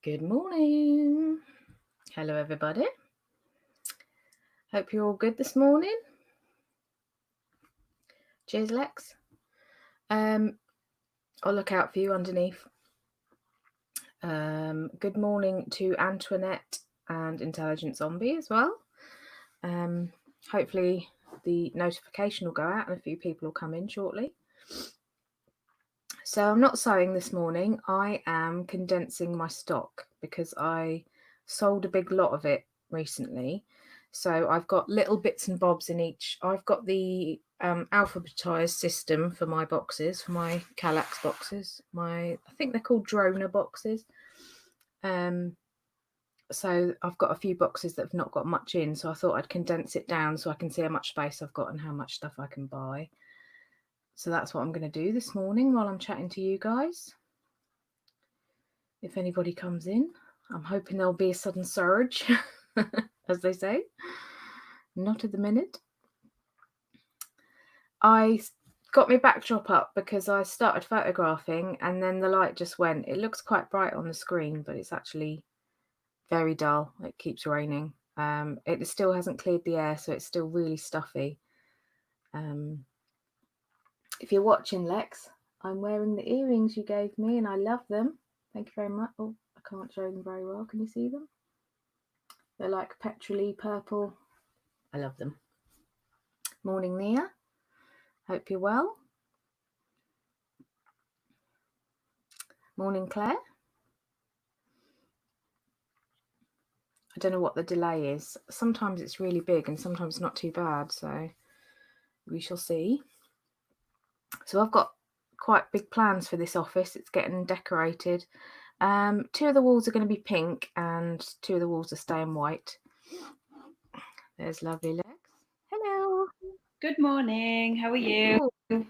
Good morning. Hello, everybody. Hope you're all good this morning. Cheers, Lex. I'll look out for you underneath. Good morning to Antoinette and Intelligent Zombie as well. Hopefully the notification will go out and a few people will come in shortly. So I'm not sewing this morning. I am condensing my stock because I sold a big lot of it recently. So I've got little bits and bobs in each. I've got the alphabetized system for my boxes, for my Kallax boxes. I think they're called Droner boxes. So I've got a few boxes that have not got much in. So I thought I'd condense it down so I can see how much space I've got and how much stuff I can buy. So that's what I'm going to do this morning while I'm chatting to you guys. If anybody comes in, I'm hoping there'll be a sudden surge, as they say. Not at the minute. I got my backdrop up because I started photographing and then the light just went. It looks quite bright on the screen, but it's actually very dull. It keeps raining. It still hasn't cleared the air, so it's still really stuffy. If you're watching, Lex, I'm wearing the earrings you gave me and I love them. Thank you very much. Oh, I can't show them very well. Can you see them? They're like petrol-y purple. I love them. Morning, Nia. Hope you're well. Morning, Claire. I don't know what the delay is. Sometimes it's really big and sometimes not too bad. So we shall see. So I've got quite big plans for this office. It's getting decorated. 2 of the walls are going to be pink and 2 of the walls are staying white. There's lovely Lex. Hello. Good morning. How are you? Oh,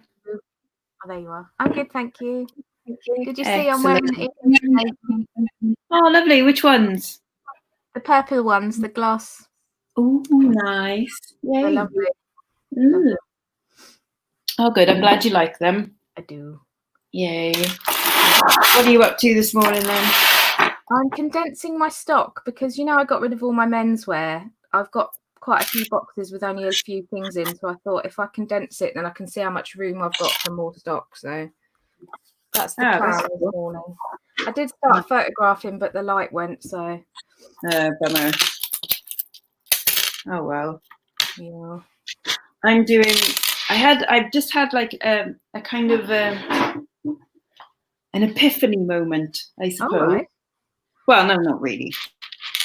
there you are. I'm good, thank you. Thank you. Did you see I'm wearing the earrings? Oh, lovely. Which ones? The purple ones, the glass. Oh, nice. Yay. They're lovely. Lovely. Oh, good. I'm glad you like them. I do. Yay. What are you up to this morning then? I'm condensing my stock because, I got rid of all my menswear. I've got quite a few boxes with only a few things in. So I thought if I condense it, then I can see how much room I've got for more stock. So that's the plan this morning. I did start photographing, but the light went, so. Bummer. Oh, well. Yeah. I've just had like a kind of an epiphany moment, I suppose. All right. Well, no, not really.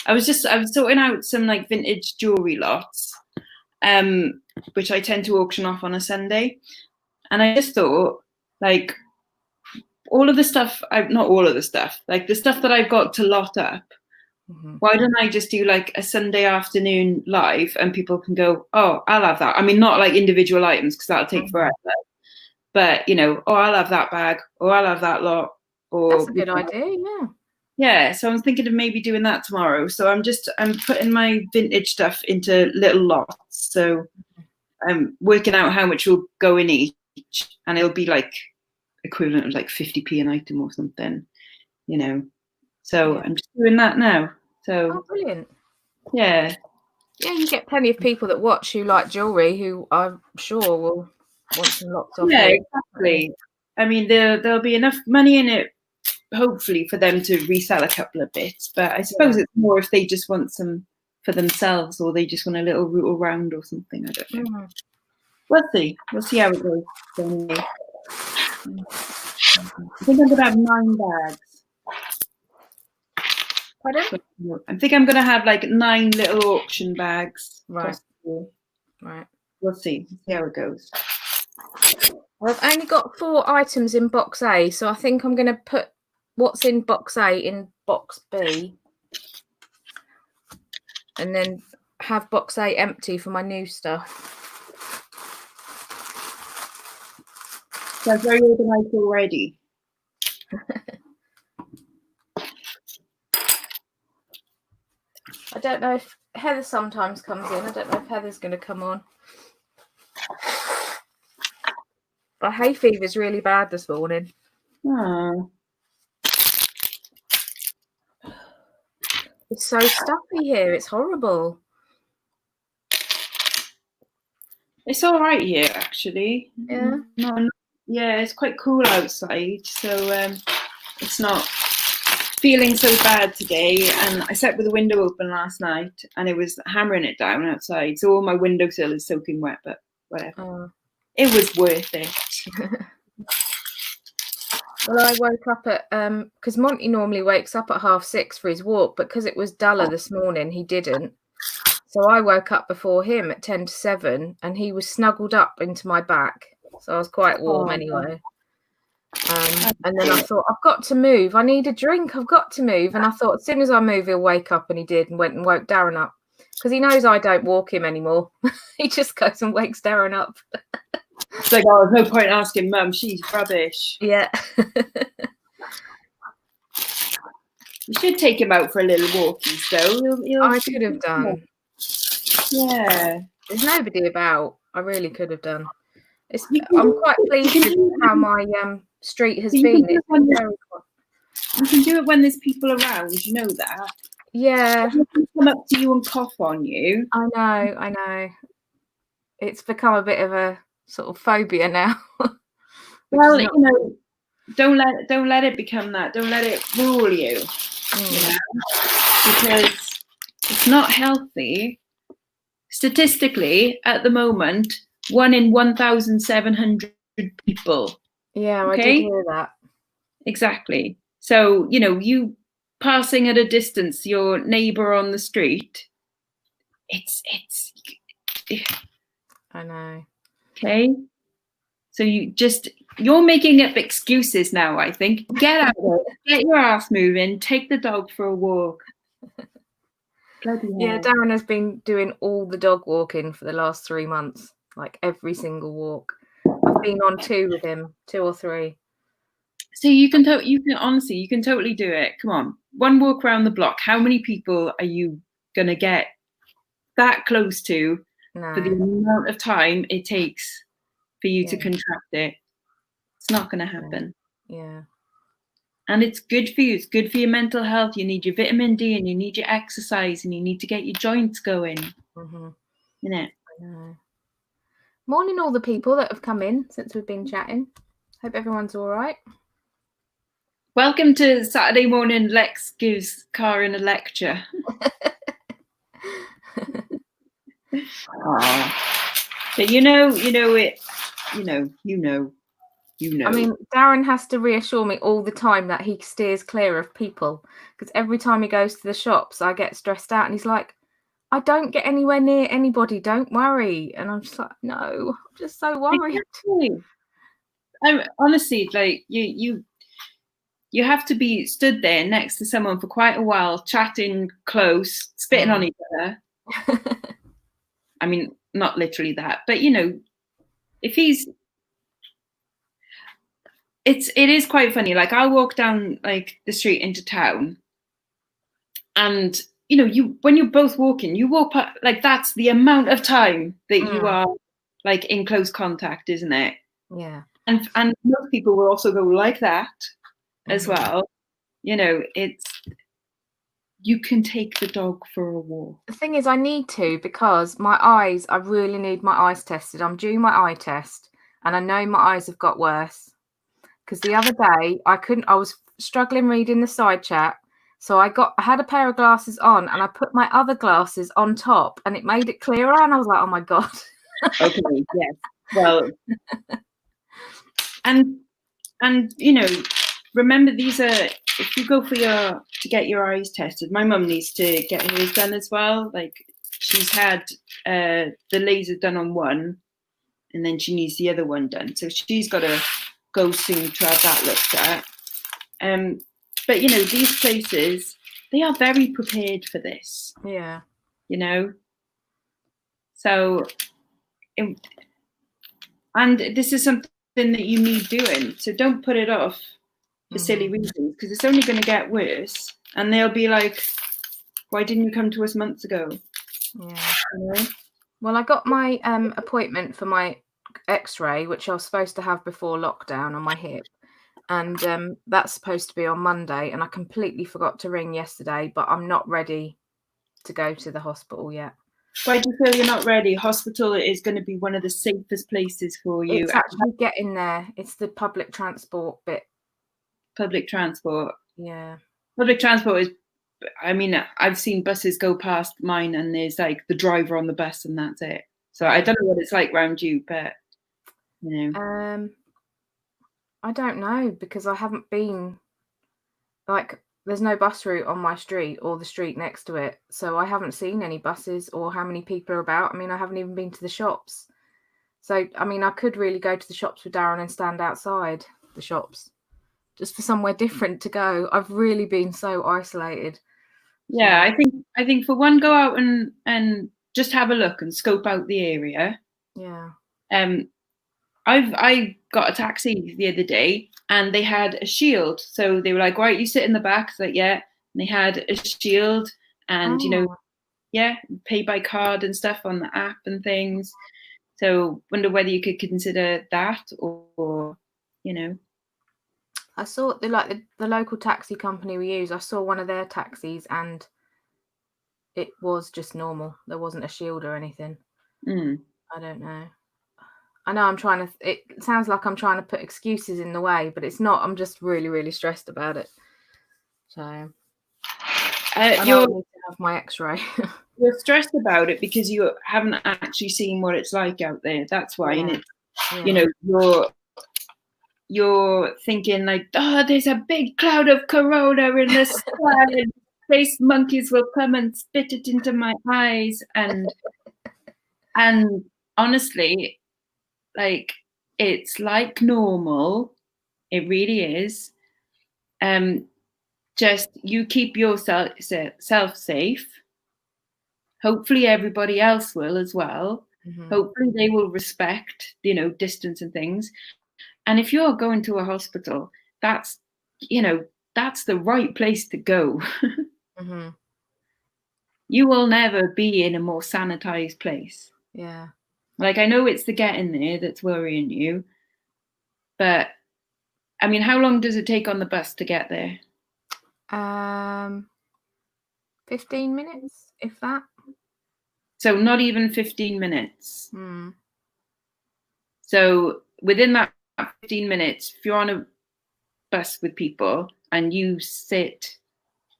I was sorting out some like vintage jewelry lots, which I tend to auction off on a Sunday. And I just thought, like, all of the stuff, not all of the stuff, like the stuff that I've got to lot up, why don't I just do like a Sunday afternoon live and people can go, oh, I'll have that. I mean, not like individual items because that'll take forever. But, oh, I'll have that bag or I'll have that lot. Or, that's a good idea, yeah. Yeah, so I'm thinking of maybe doing that tomorrow. So I'm putting my vintage stuff into little lots. So I'm working out how much will go in each, and it'll be like equivalent of like 50p an item or something, So I'm just doing that now. So brilliant. Yeah. Yeah, you get plenty of people that watch who like jewelry who I'm sure will want some lots of. Yeah, exactly. I mean, there'll be enough money in it, hopefully, for them to resell a couple of bits. But I suppose it's more if they just want some for themselves or they just want a little rootle round or something. I don't know. We'll see. We'll see how it goes. Anyway. I think I'm going to have 9 bags. Pardon? I think I'm going to have like 9 little auction bags. Right. Right. We'll see. See how it goes. Well, I've only got 4 items in box A, so I think I'm going to put what's in box A in box B. And then have box A empty for my new stuff. That's very organised already. I don't know if Heather sometimes comes in. I don't know if Heather's going to come on. But hay fever's really bad this morning. Oh. It's so stuffy here. It's horrible. It's all right here, actually. Yeah. Yeah, it's quite cool outside, so it's not feeling so bad today. And I slept with the window open last night, and it was hammering it down outside. So all my windowsill is soaking wet, but whatever. It was worth it. Well, I woke up at because Monty normally wakes up at 6:30 for his walk, but because it was duller this morning, he didn't. So I woke up before him at 10 to 7, and he was snuggled up into my back. So I was quite warm anyway. And then I thought, I've got to move. I need a drink. I've got to move. And I thought, as soon as I move, he'll wake up. And he did, and went and woke Darren up. Because he knows I don't walk him anymore. He just goes and wakes Darren up. It's like, oh, there's no point asking Mum. She's rubbish. Yeah. You should take him out for a little walkies, though. I could have done. Yeah. There's nobody about. I really could have done. I'm quite pleased with how my street has been. It's been very fun. You can do it when there's people around. You know that. Yeah. Come up to you and cough on you. I know. It's become a bit of a sort of phobia now. Well, you know, don't let it become that. Don't let it rule you. You know, because it's not healthy. Statistically, at the moment, 1 in 1,700 people. Yeah, okay? I did hear that. Exactly. So, you know, you passing at a distance your neighbour on the street, I know. Okay. So you're making up excuses now, I think. Get out of it. Get your ass moving. Take the dog for a walk. Yeah, Darren has been doing all the dog walking for the last 3 months, like every single walk. I've been on 2 with him, 2 or 3. So you can honestly, you can totally do it. Come on, 1 walk around the block. How many people are you gonna get that close to for the amount of time it takes for you to contract it? It's not gonna happen. Yeah. And it's good for you. It's good for your mental health. You need your vitamin D, and you need your exercise, and you need to get your joints going. You know. I know. Morning, all the people that have come in since we've been chatting. Hope everyone's all right. Welcome to Saturday morning. Lex gives Karen a lecture. But you know it. You know. I mean, Darren has to reassure me all the time that he steers clear of people, because every time he goes to the shops, I get stressed out, and he's like, I don't get anywhere near anybody, don't worry. And I'm just like, no, I'm just so worried. Exactly. I'm honestly like you have to be stood there next to someone for quite a while, chatting close, spitting on each other. I mean, not literally that, but you know, if it is quite funny. Like I'll walk down like the street into town, and you know, when you're both walking, you walk like that's the amount of time that you are like in close contact, isn't it? Yeah. And most people will also go like that as well. You know, you can take the dog for a walk. The thing is, I need to, because I really need my eyes tested. I'm due my eye test, and I know my eyes have got worse. Because the other day I was struggling reading the side chat. So I had a pair of glasses on, and I put my other glasses on top, and it made it clearer. And I was like, oh my God. Okay, yes. Well, and you know, remember, these are, if you go to get your eyes tested, my mum needs to get hers done as well. Like she's had the laser done on one, and then she needs the other one done. So she's got to go soon to have that looked at. But you know, these places, they are very prepared for this. Yeah. You know. So, and this is something that you need doing. So don't put it off for silly reasons, because it's only going to get worse, and they'll be like, why didn't you come to us months ago? Yeah. You know? Well, I got my appointment for my x-ray, which I was supposed to have before lockdown, on my hip, and that's supposed to be on Monday, and I completely forgot to ring yesterday, but I'm not ready to go to the hospital yet. Why do you feel you're not ready? Hospital is going to be one of the safest places for you. It's actually getting there. It's the public transport bit. Public transport. Yeah. Public transport is, I mean, I've seen buses go past mine and there's like the driver on the bus and that's it. So I don't know what it's like around you, but you know. I don't know, because I haven't been, like, there's no bus route on my street or the street next to it. So I haven't seen any buses or how many people are about. I mean, I haven't even been to the shops. So, I mean, I could really go to the shops with Darren and stand outside the shops just for somewhere different to go. I've really been so isolated. Yeah, I think for one, go out and just have a look and scope out the area. Yeah. I got a taxi the other day and they had a shield. So they were like, right, you sit in the back. So like, yeah. And they had a shield and, you know, yeah, pay by card and stuff on the app and things. So wonder whether you could consider that or you know. I saw the local taxi company we use. I saw one of their taxis and it was just normal. There wasn't a shield or anything. I don't know. I know it sounds like I'm trying to put excuses in the way, but it's not. I'm just really, really stressed about it. So I need to have my X-ray. You're stressed about it because you haven't actually seen what it's like out there. That's why, and it's you know, you're thinking like, oh, there's a big cloud of corona in the sky, and space monkeys will come and spit it into my eyes, and honestly, like, it's like normal. It really is. Just you keep yourself safe. Hopefully everybody else will as well. Hopefully they will respect, you know, distance and things. And if you're going to a hospital, that's, you know, that's the right place to go. You will never be in a more sanitized place. Yeah. Like, I know it's the getting there that's worrying you, but I mean, how long does it take on the bus to get there? 15 minutes, if that. So not even 15 minutes. So within that 15 minutes, if you're on a bus with people and you sit,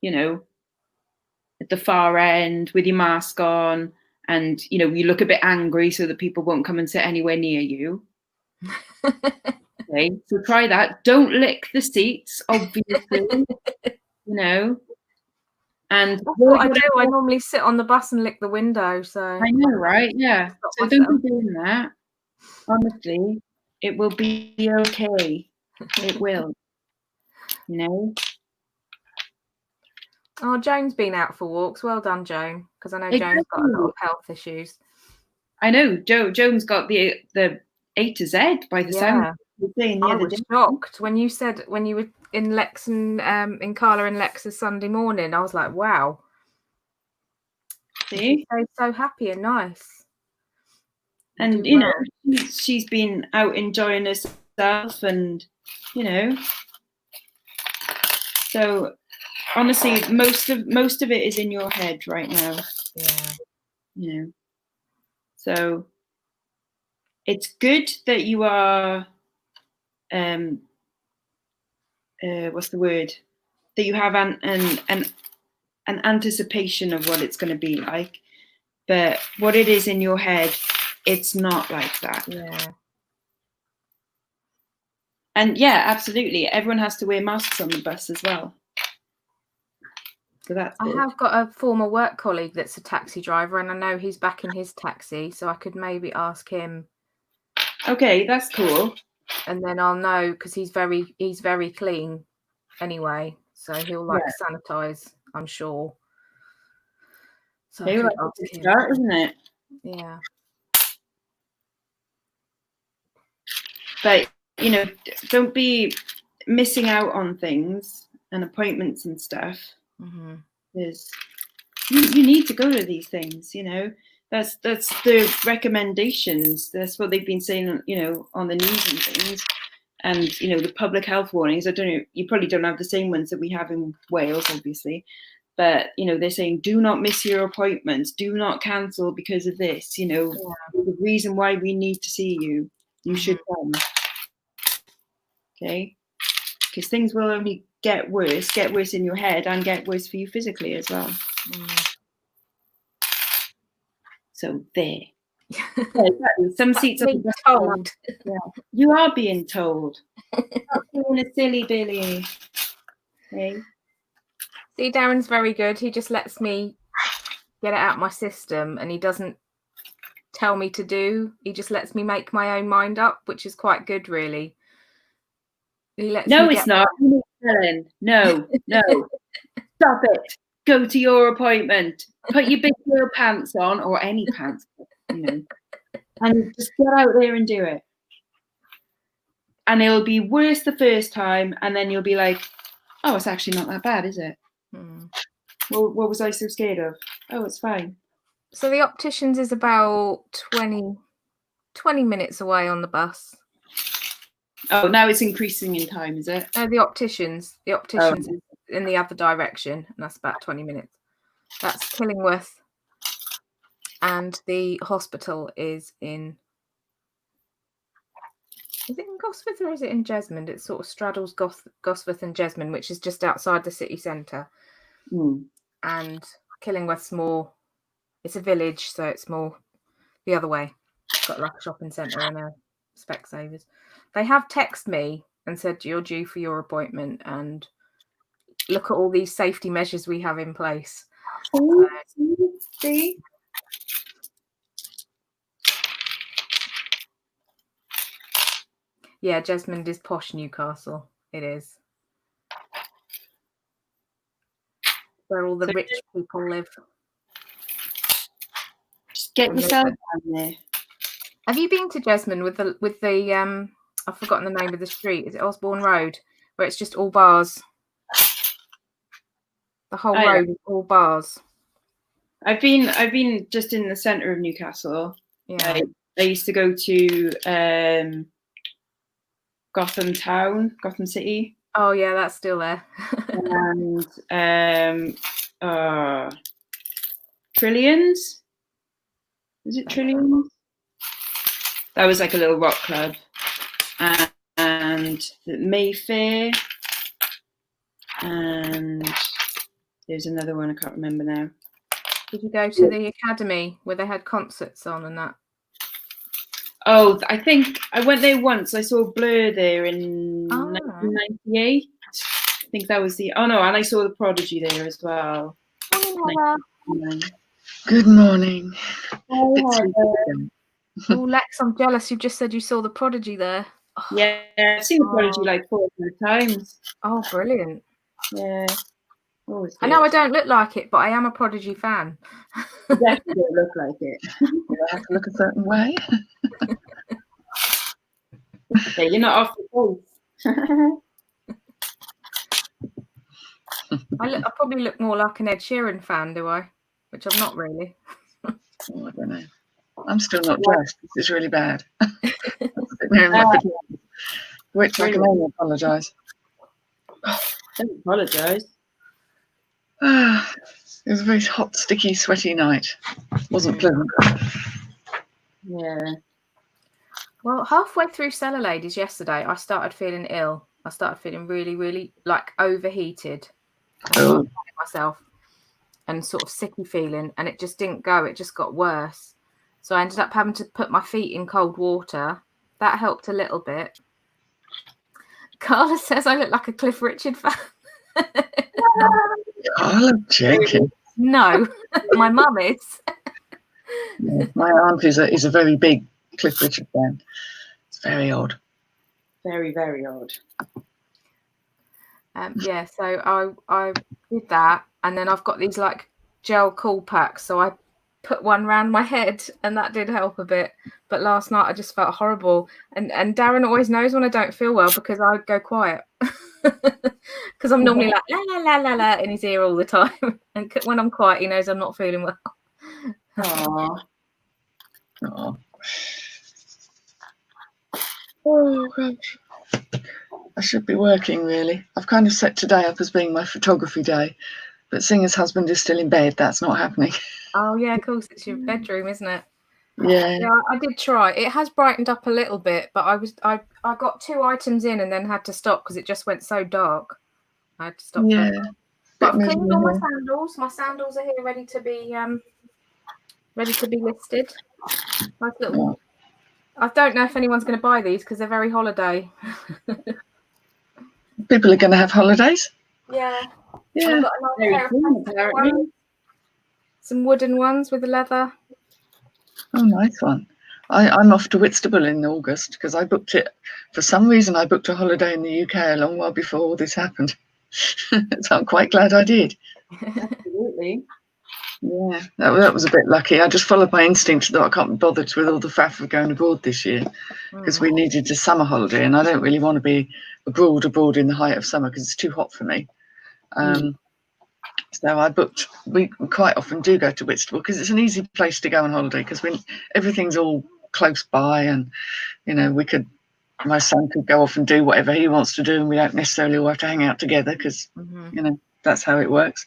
you know, at the far end with your mask on and, you know, you look a bit angry so that people won't come and sit anywhere near you. Okay, so try that. Don't lick the seats, obviously, you know. And that's what I do. I normally sit on the bus and lick the window. So I know, right? Yeah. So don't be doing that. Honestly, it will be okay. It will. You know. Oh, Joan's been out for walks. Well done, Joan, because I know Joan's got a lot of health issues. I know. Joan's got the A to Z by the sound. I was shocked when you said when you were in Lex and in Carla and Lex's Sunday morning. I was like, wow. See, she's so happy and nice. And you know, she's been out enjoying herself, and you know, so honestly, most of it is in your head right now. Yeah. You know, so it's good that you are. What's the word? That you have an anticipation of what it's going to be like, but what it is in your head, it's not like that. Yeah. And yeah, absolutely. Everyone has to wear masks on the bus as well. So that's good. I have got a former work colleague that's a taxi driver, and I know he's back in his taxi, so I could maybe ask him. Okay, that's cool. And then I'll know, because he's very clean anyway, so he'll sanitize, I'm sure. So I like to start, isn't it? Yeah. But you know, don't be missing out on things and appointments and stuff. Because you need to go to these things. You know, that's the recommendations. That's what they've been saying. You know, on the news and things. and the public health warnings. I don't know, you probably don't have the same ones that we have in Wales, obviously, but they're saying do not miss your appointments, do not cancel because of this. The reason why we need to see you. You should come. Okay, because things will only get worse in your head and get worse for you physically as well. So there. Yeah, exactly. Some seats are told. Yeah. You are being told. Stop being a silly Billy. Okay. See, Darren's very good. He just lets me get it out my system, and he doesn't tell me to do. He just lets me make my own mind up, which is quite good, really. He lets no, me it's not. No. Stop it. Go to your appointment. Put your big girl pants on, or any pants, and just get out there and do it. And it'll be worse the first time, and then you'll be like, oh, it's actually not that bad, is it? Well, what was I so scared of? Oh, it's fine. So the opticians is about 20 minutes away on the bus. Oh, now it's increasing in time, is it? No, the opticians is in the other direction, and that's about 20 minutes. That's Killingworth, and the hospital is in. Is it in Gosforth or is it in Jesmond? It sort of straddles Gosforth and Jesmond, which is just outside the city centre. And Killingworth's more. It's a village, so it's more the other way. It's got like a shopping centre and a Specsavers. They have texted me and said you're due for your appointment, and look at all these safety measures we have in place. See? Yeah, Jesmond is posh Newcastle. It is. Where all the rich people live. Just get yourself down there. Have you been to Jesmond with the I've forgotten the name of the street. Is it Osborne Road? Where it's just all bars. The whole road is all bars. I've been just in the centre of Newcastle. Yeah. I used to go to Gotham City. Oh yeah, that's still there. And Trillions. Is it Trillions? That was like a little rock club. And Mayfair. And there's another one I can't remember now. Did you go to the academy where they had concerts on and that? Oh, I think I went there once. I saw Blur there in 1998. I think that was the. Oh no, and I saw the Prodigy there as well. Good morning. Oh, Lex, I'm jealous. You just said you saw the Prodigy there. Oh. Yeah, I've seen the Prodigy like 4 or 5 times. Oh, brilliant. Yeah. I know I don't look like it, but I am a Prodigy fan. You definitely don't look like it. You have to look a certain way. Okay, you're not off the face. I probably look more like an Ed Sheeran fan, do I? Which I'm not really. Oh, I don't know. I'm still not dressed. This is really bad. Which I can only apologise. Don't apologise. It was a very hot, sticky, sweaty night. Wasn't pleasant. Yeah. Well, halfway through Cellar Ladies yesterday, I started feeling ill. I started feeling really, really like overheated. I started myself and sort of sicky feeling, and it just didn't go. It just got worse. So I ended up having to put my feet in cold water. That helped a little bit. Carla says I look like a Cliff Richard fan. Carla Jenkins. No, my mum is. Yeah, my aunt is a very big Cliff Richard fan. It's very odd. Very, very odd. Yeah, so I did that, and then I've got these like gel cool packs, so I put one round my head, and that did help a bit. But last night I just felt horrible, and Darren always knows when I don't feel well because I go quiet. Because I'm normally like la la la la la in his ear all the time, and when I'm quiet, he knows I'm not feeling well. Aww. Aww. Oh gosh. I should be working, really. I've kind of set today up as being my photography day, but seeing as husband is still in bed, that's not happening. Oh yeah, of course, it's your bedroom, isn't it? Yeah. Yeah, I did try. It has brightened up a little bit, but I got 2 items in and then had to stop because it just went so dark. I had to stop. Yeah. But I've cleaned all my sandals. My sandals are here ready to be listed. Nice little. I don't know if anyone's going to buy these because they're very holiday. People are going to have holidays. Yeah. Yeah. And I've got a nice pair of ones, some wooden ones with the leather. Oh, nice one. I'm off to Whitstable in August because I booked it. For some reason, I booked a holiday in the UK a long while before all this happened. So I'm quite glad I did. Absolutely. Yeah, that was a bit lucky. I just followed my instinct that I can't be bothered with all the faff of going abroad this year because we needed a summer holiday, and I don't really want to be abroad in the height of summer because it's too hot for me. So I booked. We quite often do go to Whitstable because it's an easy place to go on holiday because everything's all close by, and my son could go off and do whatever he wants to do, and we don't necessarily all have to hang out together because that's how it works.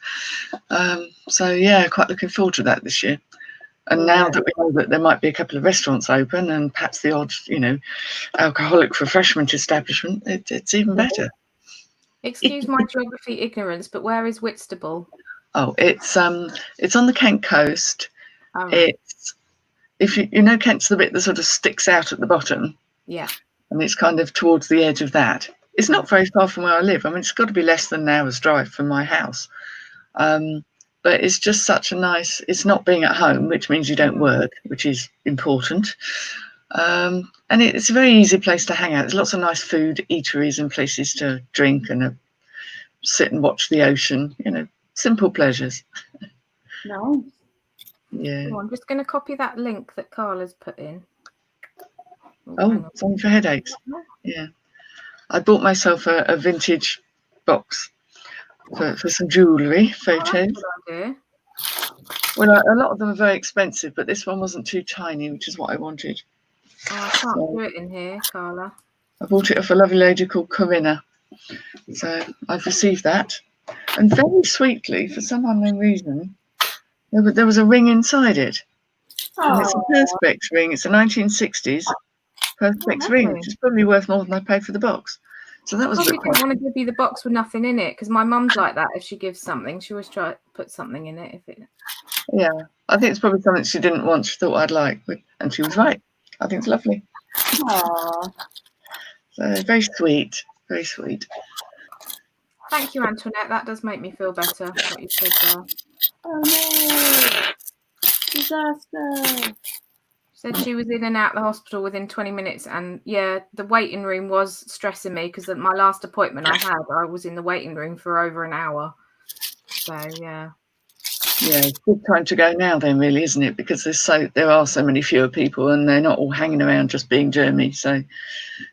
So yeah, quite looking forward to that this year. And now that we know that there might be a couple of restaurants open and perhaps the odd, alcoholic refreshment establishment, it's even better. Excuse my geography ignorance, but where is Whitstable? Oh, it's on the Kent coast. Oh, right. It's if you know Kent's the bit that sort of sticks out at the bottom. Yeah. And it's kind of towards the edge of that. It's not very far from where I live. I mean, it's got to be less than an hour's drive from my house. But it's just such a nice, it's not being at home, which means you don't work, which is important. And it's a very easy place to hang out. There's lots of nice food, eateries and places to drink and sit and watch the ocean, simple pleasures. No. Yeah. Oh, I'm just going to copy that link that Carla's put in. Something for headaches. Yeah. I bought myself a vintage box for some jewellery photos. Well, a lot of them are very expensive, but this one wasn't too tiny, which is what I wanted. Oh, I can't do it in here, Carla. I bought it off a lovely lady called Corinna. So I've received that. And very sweetly, for some unknown reason, there was a ring inside it. And it's a Perspex ring. It's a 1960s Perspex ring, which is probably worth more than I paid for the box. So that was a bit. I didn't want to give you the box with nothing in it because my mum's like that. If she gives something, she always try to put something in it. Yeah, I think it's probably something she didn't want. She thought I'd like, and she was right. I think it's lovely. Aww. So very sweet, very sweet. Thank you, Antoinette. That does make me feel better. What you said there. Oh no! Disaster. Said she was in and out the hospital within 20 minutes, and yeah, the waiting room was stressing me because at my last appointment I was in the waiting room for over an hour. So yeah. Yeah, it's good time to go now then, really, isn't it? Because there are so many fewer people, and they're not all hanging around just being germy. So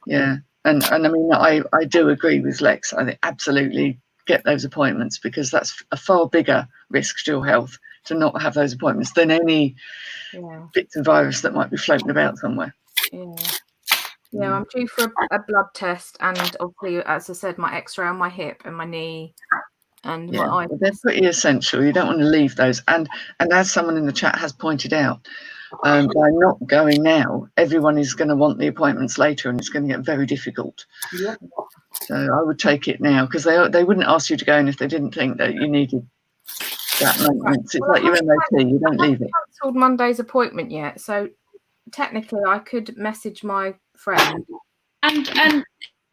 yeah, and I mean, I do agree with Lex. I think absolutely get those appointments because that's a far bigger risk to your health to not have those appointments than any bits of virus that might be floating about somewhere. Yeah, I'm due for a blood test, and obviously, as I said, my X-ray on my hip and my knee, and my eye. They're pretty essential. You don't want to leave those. And as someone in the chat has pointed out, by not going now, everyone is going to want the appointments later, and it's going to get very difficult. Yep. So I would take it now because they wouldn't ask you to go in if they didn't think that you needed that maintenance. It's like your MOT, you don't leave it. I haven't cancelled Monday's appointment yet, so technically I could message my friend. And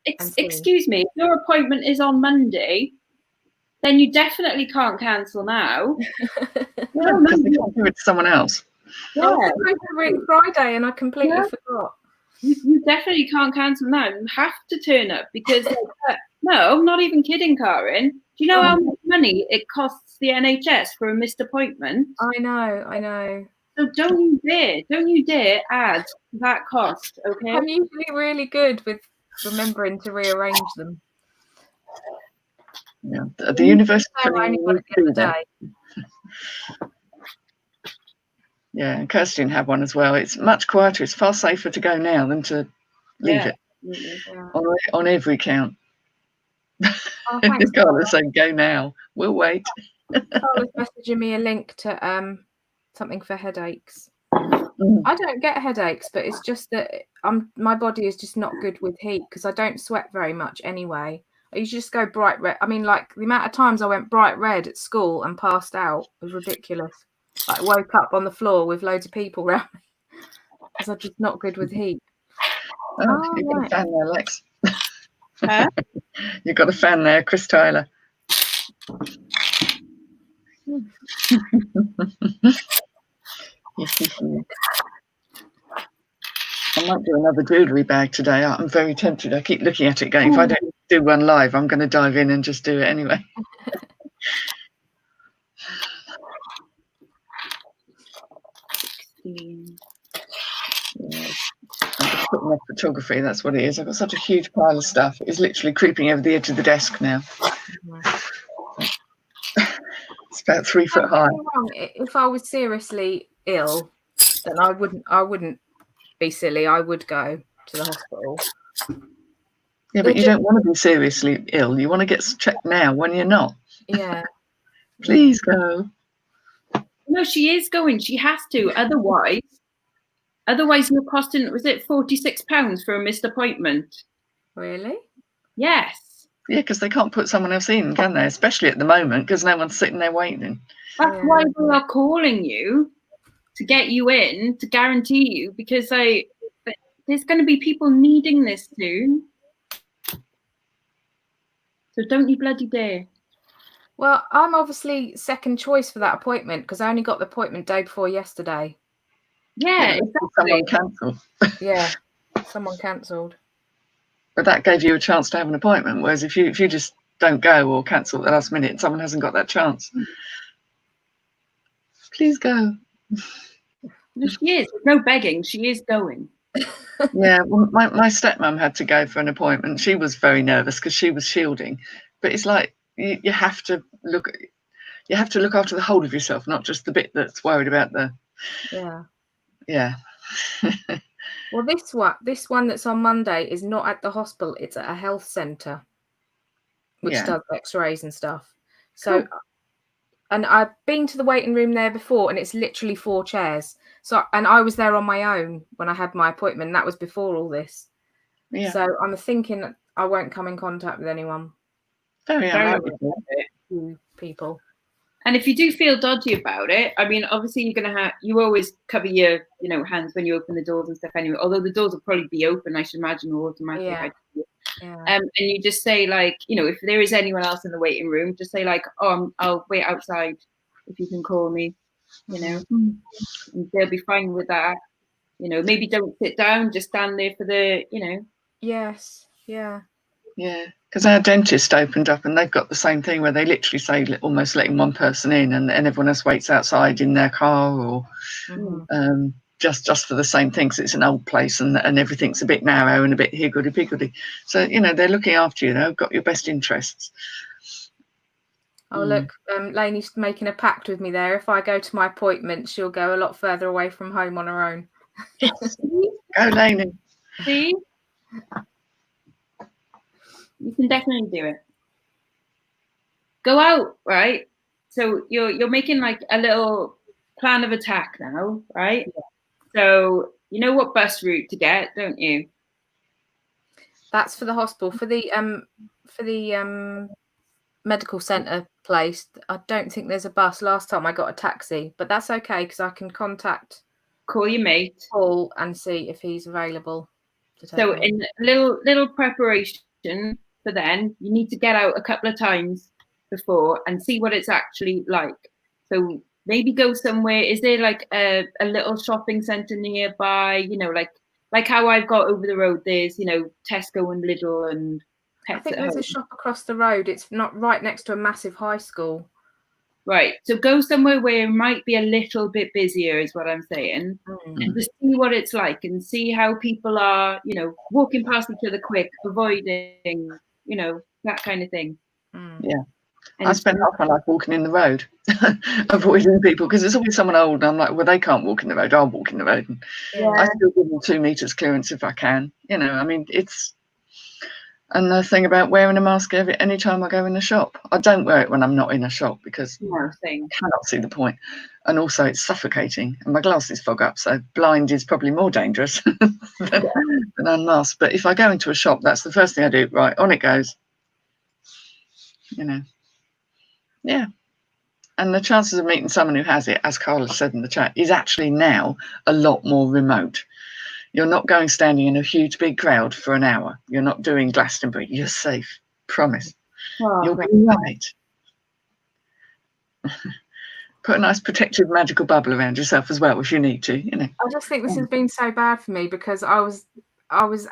excuse me, if your appointment is on Monday, then you definitely can't cancel now. No, because they can't give it to someone else. Yeah, I was supposed to ring Friday and I completely forgot. You definitely can't cancel now. You have to turn up because no, I'm not even kidding, Karen. Do you know how much money it costs the NHS for a missed appointment? I know. So don't you dare add that cost, okay? I'm usually really good with remembering to rearrange them. Yeah, the university. Yeah, and Kirsty had one as well. It's much quieter. It's far safer to go now than to leave it. absolutely. Yeah. on every count. Oh, thanks, Carla's saying, go now. We'll wait. Carla's messaging me a link to something for headaches. Mm. I don't get headaches, but it's just that my body is just not good with heat because I don't sweat very much anyway. I usually just go bright red. I mean, like the amount of times I went bright red at school and passed out was ridiculous. Like woke up on the floor with loads of people around me because I'm just not good with heat. Oh, you've got right. a fan there, Lex. Huh? You've got a fan there, Chris Tyler. I might do another jewellery bag today. I'm very tempted. I keep looking at it going, if I don't do one live, I'm going to dive in and just do it anyway. Yeah. I'm just putting off photography, that's what it is. I've got such a huge pile of stuff. It's literally creeping over the edge of the desk now. It's about 3 foot high. If I was seriously ill, then I wouldn't be silly. I would go to the hospital. Yeah, but you don't want to be seriously ill. You want to get checked now when you're not. Yeah. Please go. No, she is going. She has to. Otherwise you're costing, was it £46 for a missed appointment? Really? Yes. Yeah, because they can't put someone else in, can they? Especially at the moment, because no one's sitting there waiting. That's why we are calling you, to get you in, to guarantee you, because there's going to be people needing this soon. So don't you bloody dare. Well, I'm obviously second choice for that appointment because I only got the appointment day before yesterday. Yeah, exactly. Someone cancelled. Yeah, someone cancelled. But that gave you a chance to have an appointment, whereas if you just don't go or cancel at the last minute, someone hasn't got that chance. Please go. No, she is. There's no begging. She is going. Yeah, well, my stepmom had to go for an appointment. She was very nervous because she was shielding. But it's like you have to look after the whole of yourself, not just the bit that's worried about the. Yeah. Well, this one that's on Monday is not at the hospital. It's at a health centre, which does X-rays and stuff. So, cool. And I've been to the waiting room there before, and it's literally 4 chairs. So, and I was there on my own when I had my appointment. And that was before all this. Yeah. So I'm thinking I won't come in contact with anyone. Very unlikely. People. And if you do feel dodgy about it, I mean, obviously you always cover your, hands when you open the doors and stuff anyway, although the doors will probably be open, I should imagine, automatically. Yeah. And you just say, like, if there is anyone else in the waiting room, just say, like, oh, I'll wait outside if you can call me, and they'll be fine with that. Maybe don't sit down, just stand there for the, Yes. Yeah. Yeah, because our dentist opened up and they've got the same thing where they literally say almost letting one person in and everyone else waits outside in their car or just for the same thing, because it's an old place and everything's a bit narrow and a bit higgledy-piggledy. So, they're looking after you, they've got your best interests. Oh, look, Lainey's making a pact with me there. If I go to my appointment, she'll go a lot further away from home on her own. Go, Lainey. See? You can definitely do it. Go out, right? So you're making like a little plan of attack now, right? Yeah. So you know what bus route to get, don't you? That's for the hospital. For the medical centre place, I don't think there's a bus. Last time I got a taxi, but that's okay because I can call your mate, Paul, and see if he's available. So in little preparation for then, you need to get out a couple of times before and see what it's actually like. So maybe go somewhere. Is there like a little shopping centre nearby? Like how I've got over the road. There's Tesco and Lidl and Pets. I think there's a shop across the road. It's not right next to a massive high school. Right. So go somewhere where it might be a little bit busier is what I'm saying. And just see what it's like and see how people are, walking past each other quick, avoiding, that kind of thing. Yeah. I spend half my life walking in the road, avoiding people, because there's always someone old, and I'm like, well, they can't walk in the road, I'll walk in the road. And I still give them 2 meters clearance if I can. You know, I mean, it's. And the thing about wearing a mask any time I go in a shop, I don't wear it when I'm not in a shop because I cannot see the point. And also it's suffocating and my glasses fog up. So blind is probably more dangerous than unmasked. But if I go into a shop, that's the first thing I do. Right, on it goes. You know, yeah. And the chances of meeting someone who has it, as Carla said in the chat, is actually now a lot more remote. You're not going standing in a huge big crowd for an hour. You're not doing Glastonbury. You're safe. Promise. You'll be right. Put a nice protective magical bubble around yourself as well if you need to, you know. I just think this has been so bad for me because I was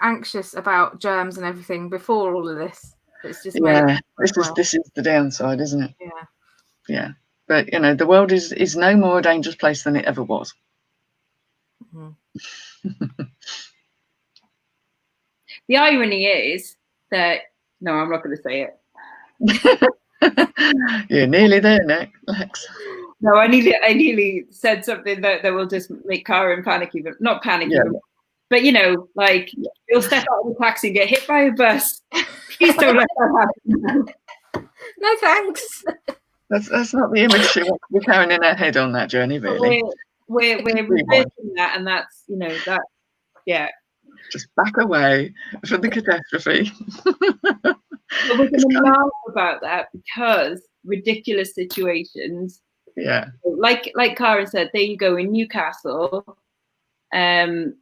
anxious about germs and everything before all of this. It's just this is the downside, isn't it? Yeah. Yeah. But you know, the world is no more a dangerous place than it ever was. Mm-hmm. The irony is that no, I'm not going to say it. You're nearly there, Nick. Lex. No, I nearly said something that will just make Karen panic even. Not panic even. But you know, like you'll step out of the taxi and get hit by a bus. Please don't let that happen. No thanks. That's not the image she wants to be carrying in her head on that journey, really. We're reversing that, and that's that. Yeah. Just back away from the catastrophe. But we're going to laugh about that because ridiculous situations. Yeah. Like Karen said, there you go in Newcastle. There's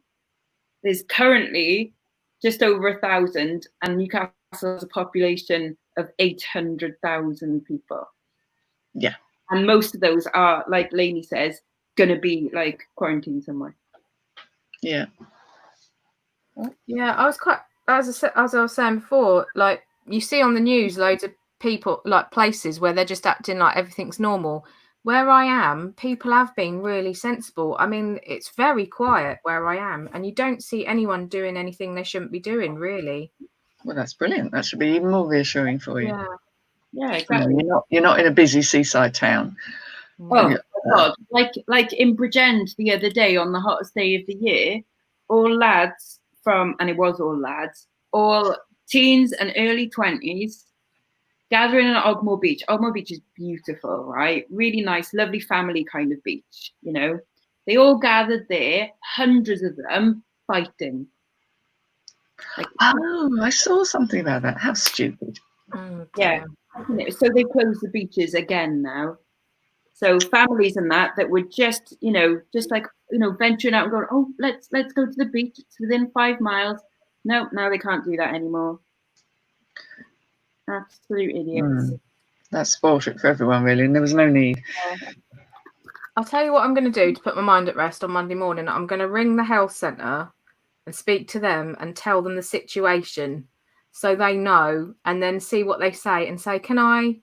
currently just over 1,000, and Newcastle has a population of 800,000 people. Yeah. And most of those are, like Lainey says, going to be like quarantined somewhere. Yeah. Yeah, I was quite, as I was saying before, like you see on the news loads of people, like places where they're just acting like everything's normal. Where I am, people have been really sensible. I mean, it's very quiet where I am, and you don't see anyone doing anything they shouldn't be doing, really. Well, that's brilliant. That should be even more reassuring for you. Yeah, exactly. You're not in a busy seaside town. Oh God! Like in Bridgend the other day on the hottest day of the year, all lads and it was all lads, all teens and early 20s, gathering on Ogmore Beach. Ogmore Beach is beautiful, right? Really nice, lovely family kind of beach. You know, they all gathered there, hundreds of them fighting. I saw something about that. How stupid. Yeah. So they closed the beaches again now. So families and that were just venturing out and going, oh, let's go to the beach. It's within 5 miles. No, now they can't do that anymore. Absolute idiots. That spoiled it for everyone, really, and there was no need. I'll tell you what I'm going to do to put my mind at rest on Monday morning. I'm going to ring the health centre and speak to them and tell them the situation so they know, and then see what they say and say, can I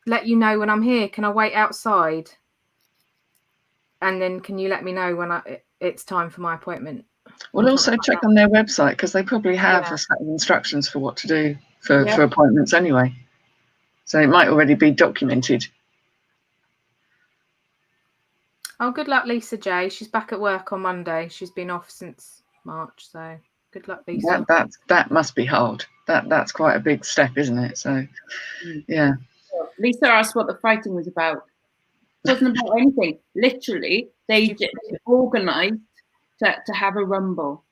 let you know when I'm here? Can I wait outside? And then can you let me know when it's time for my appointment? Well, also check on their website because they probably have a set of instructions for what to do for appointments anyway. So it might already be documented. Oh, good luck, Lisa J. She's back at work on Monday. She's been off since March, so good luck, Lisa. That must be hard. That's quite a big step, isn't it? So, yeah. Lisa asked what the fighting was about. It wasn't about anything. Literally, they just organised to have a rumble.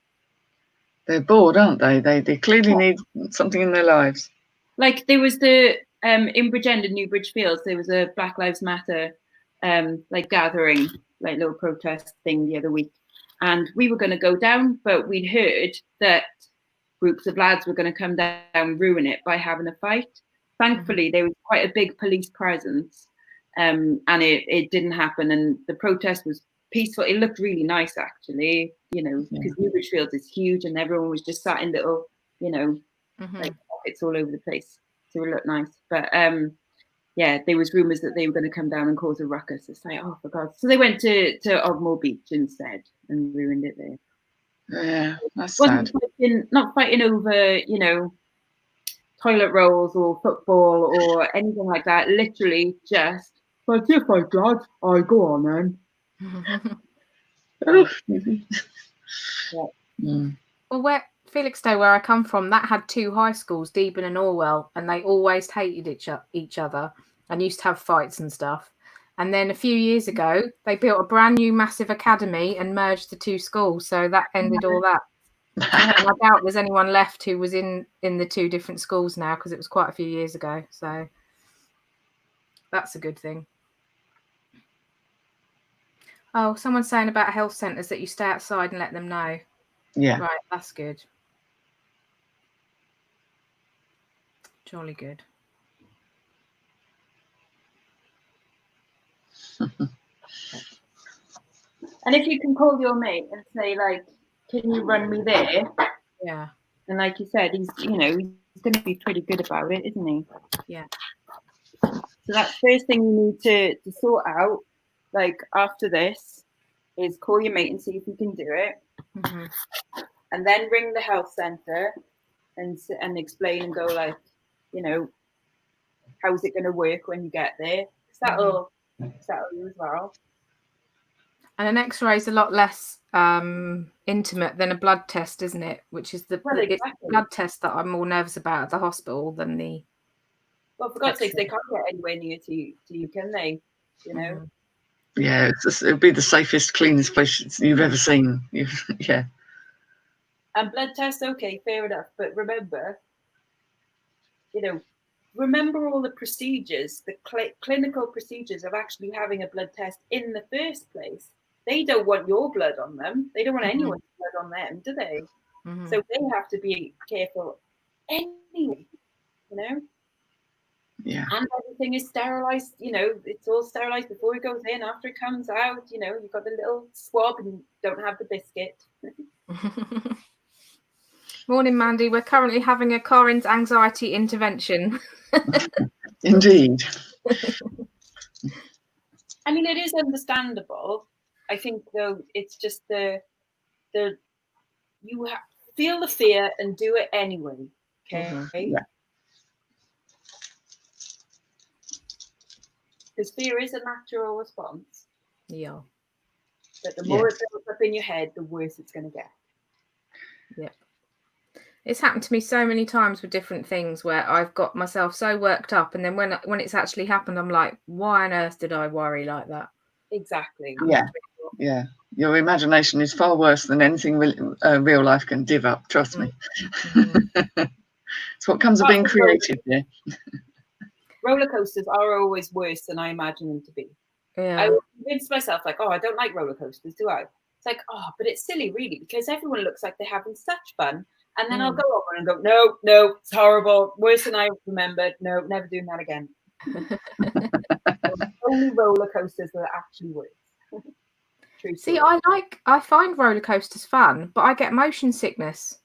They're bored, aren't they? They clearly need something in their lives. Like there was in Bridgend and Newbridge Fields, there was a Black Lives Matter gathering, like little protest thing the other week, and we were going to go down, but we'd heard that groups of lads were going to come down and ruin it by having a fight. Thankfully, there was quite a big police presence, and it didn't happen, and the protest was peaceful. It looked really nice, actually, because Newbridge Fields is huge, and everyone was just sat in little, like pockets all over the place. So it looked nice. But there was rumours that they were going to come down and cause a ruckus. It's like, oh, for God. So they went to Ogmore Beach instead and ruined it there. Yeah, that's sad. Not fighting over, toilet rolls or football or anything like that. Literally just, but if I'm glad, I go on then. Oh, Yeah. Well, where Felixstowe, where I come from, that had 2 high schools, Deepen and Orwell, and they always hated each other and used to have fights and stuff. And then a few years ago, they built a brand new massive academy and merged the 2 schools, so that ended all that. And I doubt there's anyone left who was in the 2 different schools now, because it was quite a few years ago. So that's a good thing. Oh, someone's saying about health centres that you stay outside and let them know. Yeah. Right, that's good. Jolly good. And if you can call your mate and say, like, can you run me there? Yeah. And like you said, he's going to be pretty good about it, isn't he? Yeah. So that's first thing you need to sort out, like, after this, is call your mate and see if you can do it. Mm-hmm. And then ring the health centre and explain and go, like, how's it going to work when you get there? Because that'll settle you as well. And an X-ray is a lot less intimate than a blood test, isn't it? Which is the blood test that I'm more nervous about at the hospital than the. Well, for God's sake, they can't get anywhere near to you, can they? Yeah, it'll be the safest, cleanest place you've ever seen. Yeah. And blood test, okay, fair enough. But remember all the procedures, the clinical procedures of actually having a blood test in the first place. They don't want your blood on them. They don't want anyone's blood on them, do they? Mm-hmm. So they have to be careful anyway, Yeah. And everything is sterilized, it's all sterilized before it goes in. After it comes out, you've got the little swab and you don't have the biscuit. Morning, Mandy. We're currently having a Corin's anxiety intervention. Indeed. I mean, it is understandable. I think, though, it's just you feel the fear and do it anyway. Okay. Mm-hmm. Yeah. Because fear is a natural response. Yeah. But the more it builds up in your head, the worse it's going to get. Yeah. It's happened to me so many times with different things where I've got myself so worked up, and then when it's actually happened, I'm like, why on earth did I worry like that? Exactly. Yeah. Yeah. Your imagination is far worse than anything real life can div up. Trust me. Mm-hmm. It's what comes of being creative. Yeah. Roller coasters are always worse than I imagine them to be. Yeah. I convinced myself, like, I don't like roller coasters, do I? It's like, but it's silly, really, because everyone looks like they're having such fun. And then I'll go over and go, no, it's horrible. Worse than I remembered. No, never doing that again. Only roller coasters that are actually worse. See, I find roller coasters fun, but I get motion sickness.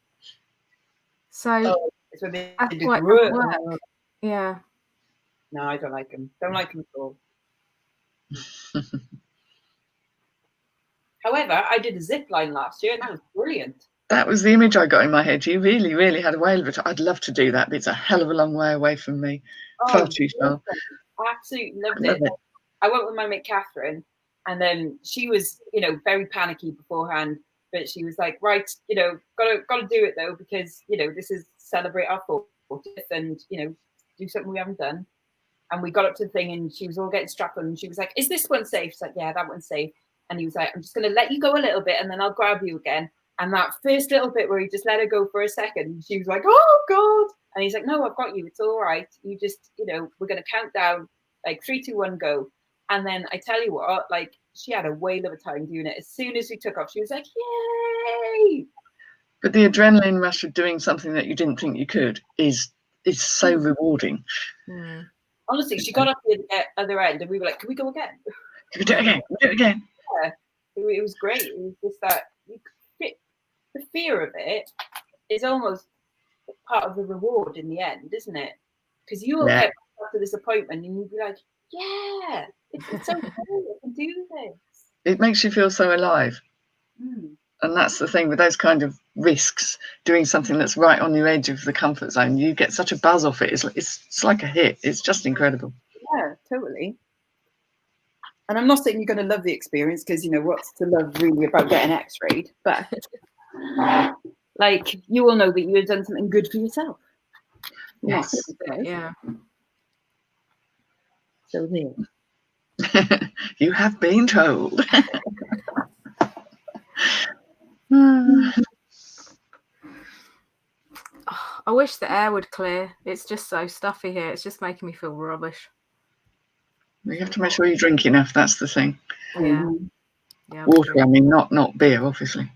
So it's when they that's why it doesn't work. Yeah. No, I don't like them. Don't like them at all. However, I did a zip line last year and that was brilliant. That was the image I got in my head. You really, really had a whale of a time. I'd love to do that, but it's a hell of a long way away from me. Far too far. I absolutely loved it. I went with my mate Catherine, and then she was, very panicky beforehand. But she was like, right, gotta do it though, because this is celebrate our 40th, and do something we haven't done. And we got up to the thing, and she was all getting strapped on, and she was like, "Is this one safe?" She's like, "Yeah, that one's safe." And he was like, "I'm just gonna let you go a little bit, and then I'll grab you again." And that first little bit where he just let her go for a second, she was like, "Oh God!" And he's like, "No, I've got you. It's all right. You just, we're gonna count down, like 3, 2, 1, go." And then I tell you what, like she had a whale of a time doing it. As soon as we took off, she was like, "Yay!" But the adrenaline rush of doing something that you didn't think you could is so rewarding. Mm. Honestly, she got up the other end, and we were like, "Can we go again? Can we do it again? Do it again." Yeah, it was great. It was just that the fear of it is almost part of the reward in the end, isn't it? Because you'll get after this appointment and you'll be like, yeah, it's so cool. I can do this. It makes you feel so alive. And that's the thing with those kind of risks, doing something that's right on your edge of the comfort zone. You get such a buzz off it. It's like a hit. It's just incredible. Yeah, totally. And I'm not saying you're going to love the experience, because, you know, what's to love really about getting x-rayed? But like, you will know that you have done something good for yourself. Yes. Yeah. So there. You have been told. I wish the air would clear. It's just so stuffy here. It's just making me feel rubbish. You have to make sure you drink enough. That's the thing. Yeah. Yeah. Water, I mean, not beer, obviously.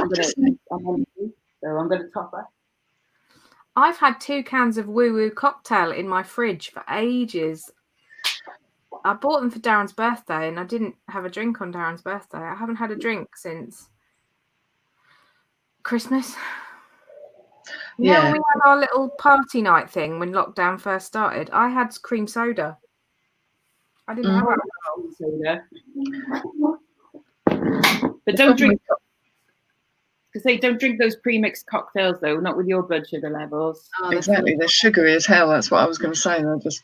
I'm going to top up. I've had 2 cans of Woo Woo cocktail in my fridge for ages. I bought them for Darren's birthday, and I didn't have a drink on Darren's birthday. I haven't had a drink since Christmas. Yeah, when we had our little party night thing when lockdown first started, I had cream soda. I didn't have alcohol soda. But don't drink. Because they don't drink those pre-mixed cocktails, though, not with your blood sugar levels. Oh, exactly, they're sugary as hell. That's what I was going to say. They're just.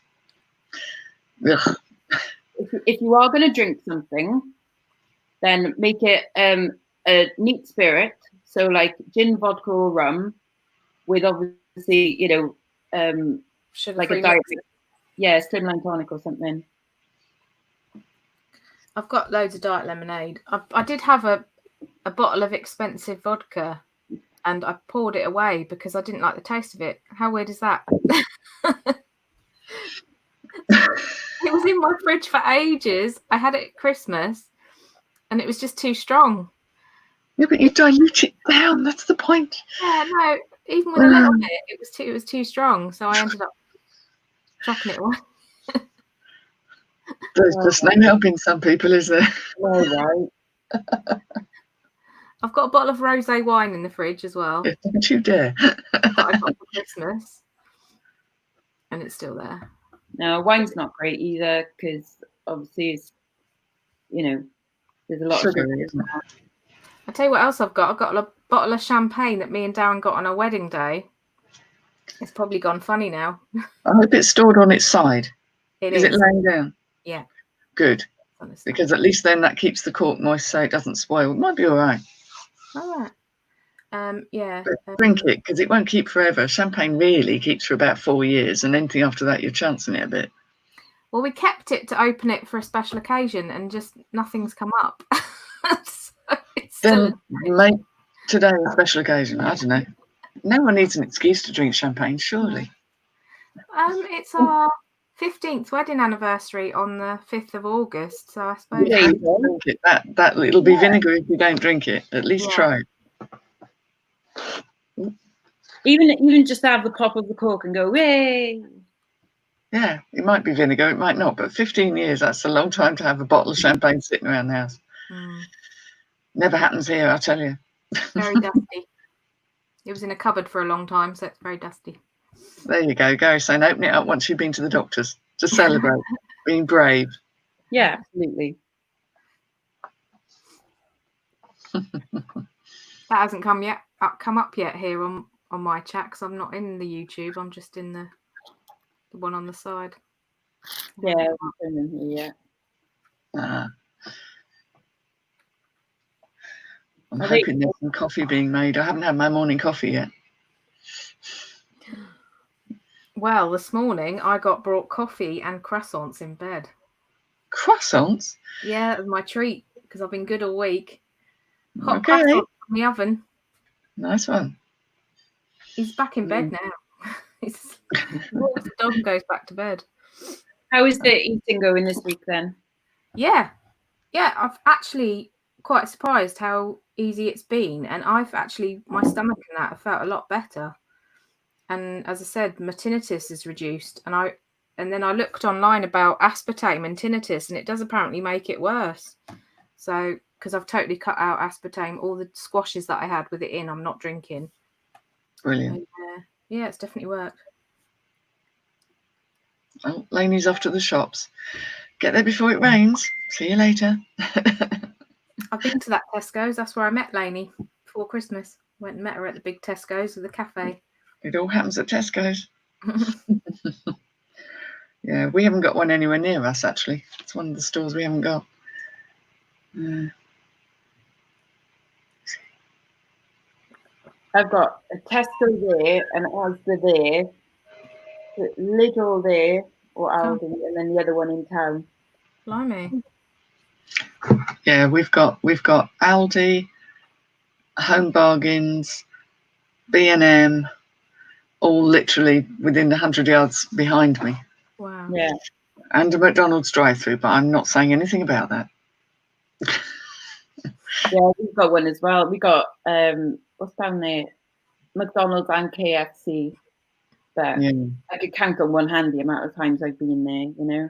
Ugh. If you are going to drink something, then make it a neat spirit. So, like gin, vodka, or rum, with obviously, you know, like a diet. Yeah, slimline tonic or something. I've got loads of diet lemonade. I did have a bottle of expensive vodka, and I poured it away because I didn't like the taste of it. How weird is that? It was in my fridge for ages. I had it at Christmas, and it was just too strong. Yeah, but you dilute it down. That's the point. Yeah, no. Even with a little bit, it was too strong. So I ended up chucking it away. There's just no helping some people, is there? All right. I've got a bottle of rosé wine in the fridge as well. Yeah, don't you dare. That I got for Christmas, and it's still there. No, wine's not great either, because obviously it's, you know, there's a lot of sugar, isn't it? I'll tell you what else I've got. I've got a bottle of champagne that me and Darren got on our wedding day. It's probably gone funny now. I hope it's stored on its side. Is it laying down? Yeah. Good. Because at least then that keeps the cork moist so it doesn't spoil. It might be all right. All right. Yeah. But drink it, because it won't keep forever. Champagne really keeps for about 4 years, and anything after that, you're chancing it a bit. Well, we kept it to open it for a special occasion, and just nothing's come up. So then make today a special occasion. I don't know. No one needs an excuse to drink champagne, surely. It's our 15th wedding anniversary on the 5th of August, so I suppose drink it. That it'll be vinegar if you don't drink it. At least try. Even just have the pop of the cork and go, yay! Yeah, it might be vinegar, it might not, but 15 years, that's a long time to have a bottle of champagne sitting around the house. Never happens here, I'll tell you. Very dusty. It was in a cupboard for a long time, so it's very dusty. There you go. Gary saying open it up once you've been to the doctors to celebrate being brave. Yeah, absolutely. That hasn't come up yet here on my chat, because I'm not in the YouTube. I'm just in the one on the side. Yeah, I'm in here yet. I'm hoping there's some coffee being made. I haven't had my morning coffee yet. Well, this morning I got brought coffee and croissants in bed. Croissants? Yeah, it was my treat, because I've been good all week. Hot croissants from the oven. Nice one. He's back in bed now. The dog goes back to bed. How is the eating going this week then? Yeah, I've actually quite surprised how easy it's been, and I've actually, my stomach and that, I felt a lot better. And as I said, my tinnitus is reduced, and then I looked online about aspartame and tinnitus, and it does apparently make it worse. So, because I've totally cut out aspartame, all the squashes that I had with it in, I'm not drinking. Brilliant. Yeah, it's definitely worked. Oh, Laney's off to the shops. Get there before it rains. See you later. I've been to that Tesco's. That's where I met Lainey before Christmas. Went and met her at the big Tesco's with the cafe. It all happens at Tesco's. Yeah, we haven't got one anywhere near us, actually. It's one of the stores we haven't got. I've got a Tesco there, an Asda there, Lidl there, or Aldi, and then the other one in town. Blimey. Yeah, we've got Aldi, Home Bargains, B&M, all literally within 100 yards behind me. Wow. Yeah. And a McDonald's drive-through, but I'm not saying anything about that. Yeah, we've got one as well. We got what's down there? McDonald's and KFC. But Yeah. I could count on one hand the amount of times I've been there, you know.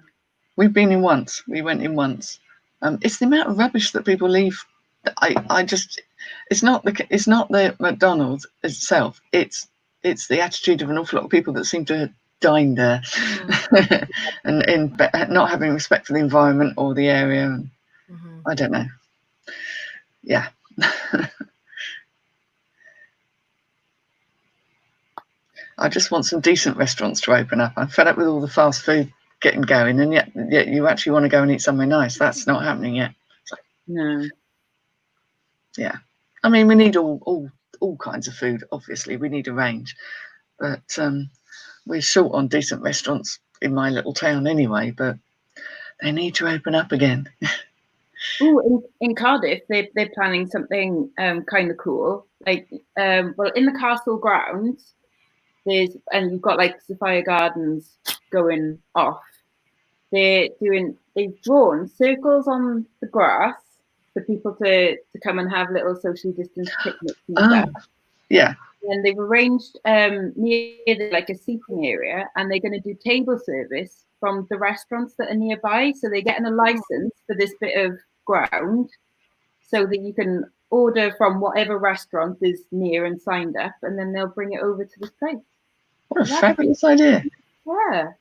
We've been in once. We went in once. It's the amount of rubbish that people leave. I just, it's not the McDonald's itself. It's the attitude of an awful lot of people that seem to dine there, and in not having respect for the environment or the area. And I don't know. Yeah. I just want some decent restaurants to open up. I'm fed up with all the fast food getting going, and yet you actually want to go and eat somewhere nice. That's not happening yet. No. Yeah, I mean, we need all kinds of food. Obviously, we need a range, but we're short on decent restaurants in my little town anyway. But they need to open up again. Oh, in Cardiff, they're planning something kind of cool. Like, well, in the castle grounds, you've got like Sophia Gardens going off. They've drawn circles on the grass for people to come and have little socially distanced picnics and stuff. Yeah. And they've arranged near like a seating area, and they're going to do table service from the restaurants that are nearby. So they're getting a license for this bit of ground, so that you can order from whatever restaurant is near and signed up, and then they'll bring it over to this place. What a fabulous idea! Yeah,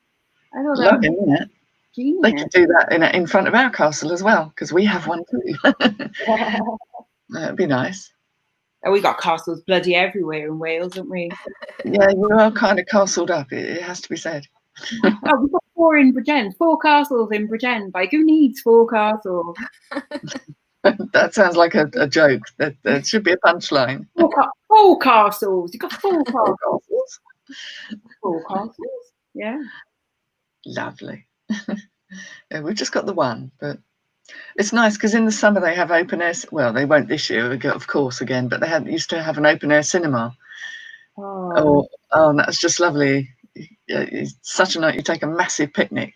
I thought love it, isn't it? Genius. They could do that in front of our castle as well, because we have one too. That'd be nice. And we got castles bloody everywhere in Wales, haven't we? Yeah, you are kind of castled up. It has to be said. Oh, we've got 4 in Bridgend. 4 castles in Bridgend. Like, who needs 4 castles? That sounds like a joke. That should be a punchline. 4 castles. You got 4 castles. 4 castles. Yeah. Lovely. Yeah, we've just got the one, but it's nice because in the summer they have open air. Well, they won't this year, of course, again. But they used to have an open air cinema. Oh, that's just lovely. It's such a night. You take a massive picnic,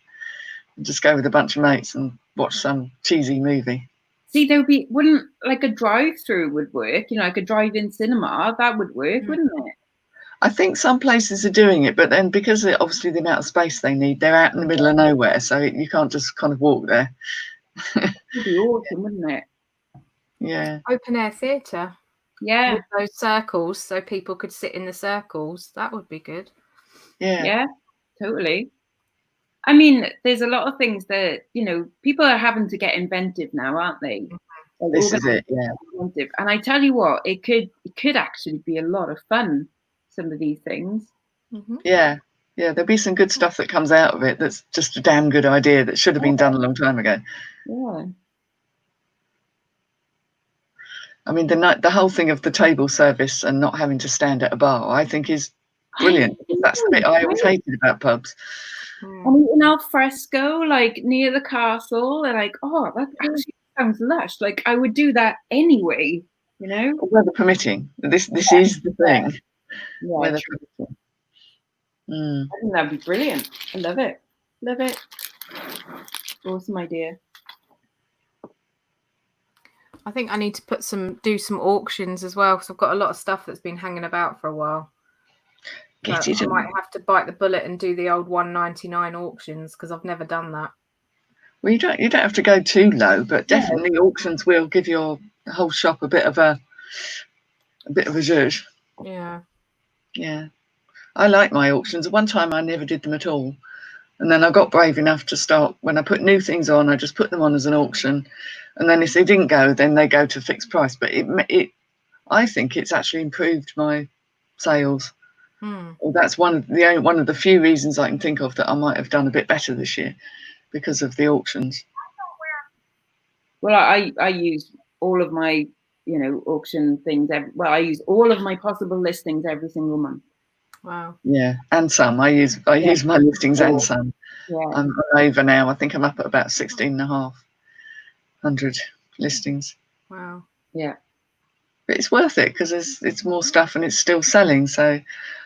and just go with a bunch of mates and watch some cheesy movie. See, wouldn't like a drive-through would work, you know, like a drive-in cinema, that would work, wouldn't it? I think some places are doing it, but then because of obviously the amount of space they need, they're out in the middle of nowhere, so you can't just kind of walk there. It'd be awesome, wouldn't it? Yeah. Open air theatre. Yeah. With those circles, so people could sit in the circles. That would be good. Yeah. Yeah, totally. I mean, there's a lot of things that, you know, people are having to get inventive now, aren't they? Like, this is it, yeah. Inventive. And I tell you what, it could actually be a lot of fun, some of these things. Yeah. Yeah, there'll be some good stuff that comes out of it that's just a damn good idea that should have been done a long time ago. Yeah. I mean, the whole thing of the table service and not having to stand at a bar, I think is brilliant. That's the bit I always hated about pubs. And eating al fresco, like near the castle, and like, oh, that actually sounds lush. Like, I would do that anyway, you know? Weather permitting. This is the thing. Yeah, weather permitting. I think that'd be brilliant. I love it. Love it. Awesome idea. I think I need to do some auctions as well, because I've got a lot of stuff that's been hanging about for a while. I might have to bite the bullet and do the old $1.99 auctions, because I've never done that. Well, you don't have to go too low, but definitely auctions will give your whole shop a bit of a zhuzh. Yeah. Yeah. I like my auctions. One time I never did them at all. And then I got brave enough to start, when I put new things on, I just put them on as an auction. And then if they didn't go, then they go to fixed price. But I think it's actually improved my sales. Well, that's one of the few reasons I can think of that I might have done a bit better this year, because of the auctions. Well, I use all of my, auction things. I use all of my possible listings every single month. Wow. Yeah, and some. I use my listings and some. Yeah. I'm over now. I think I'm up at about 16,500 listings. Wow. Yeah. But it's worth it because it's more stuff and it's still selling. So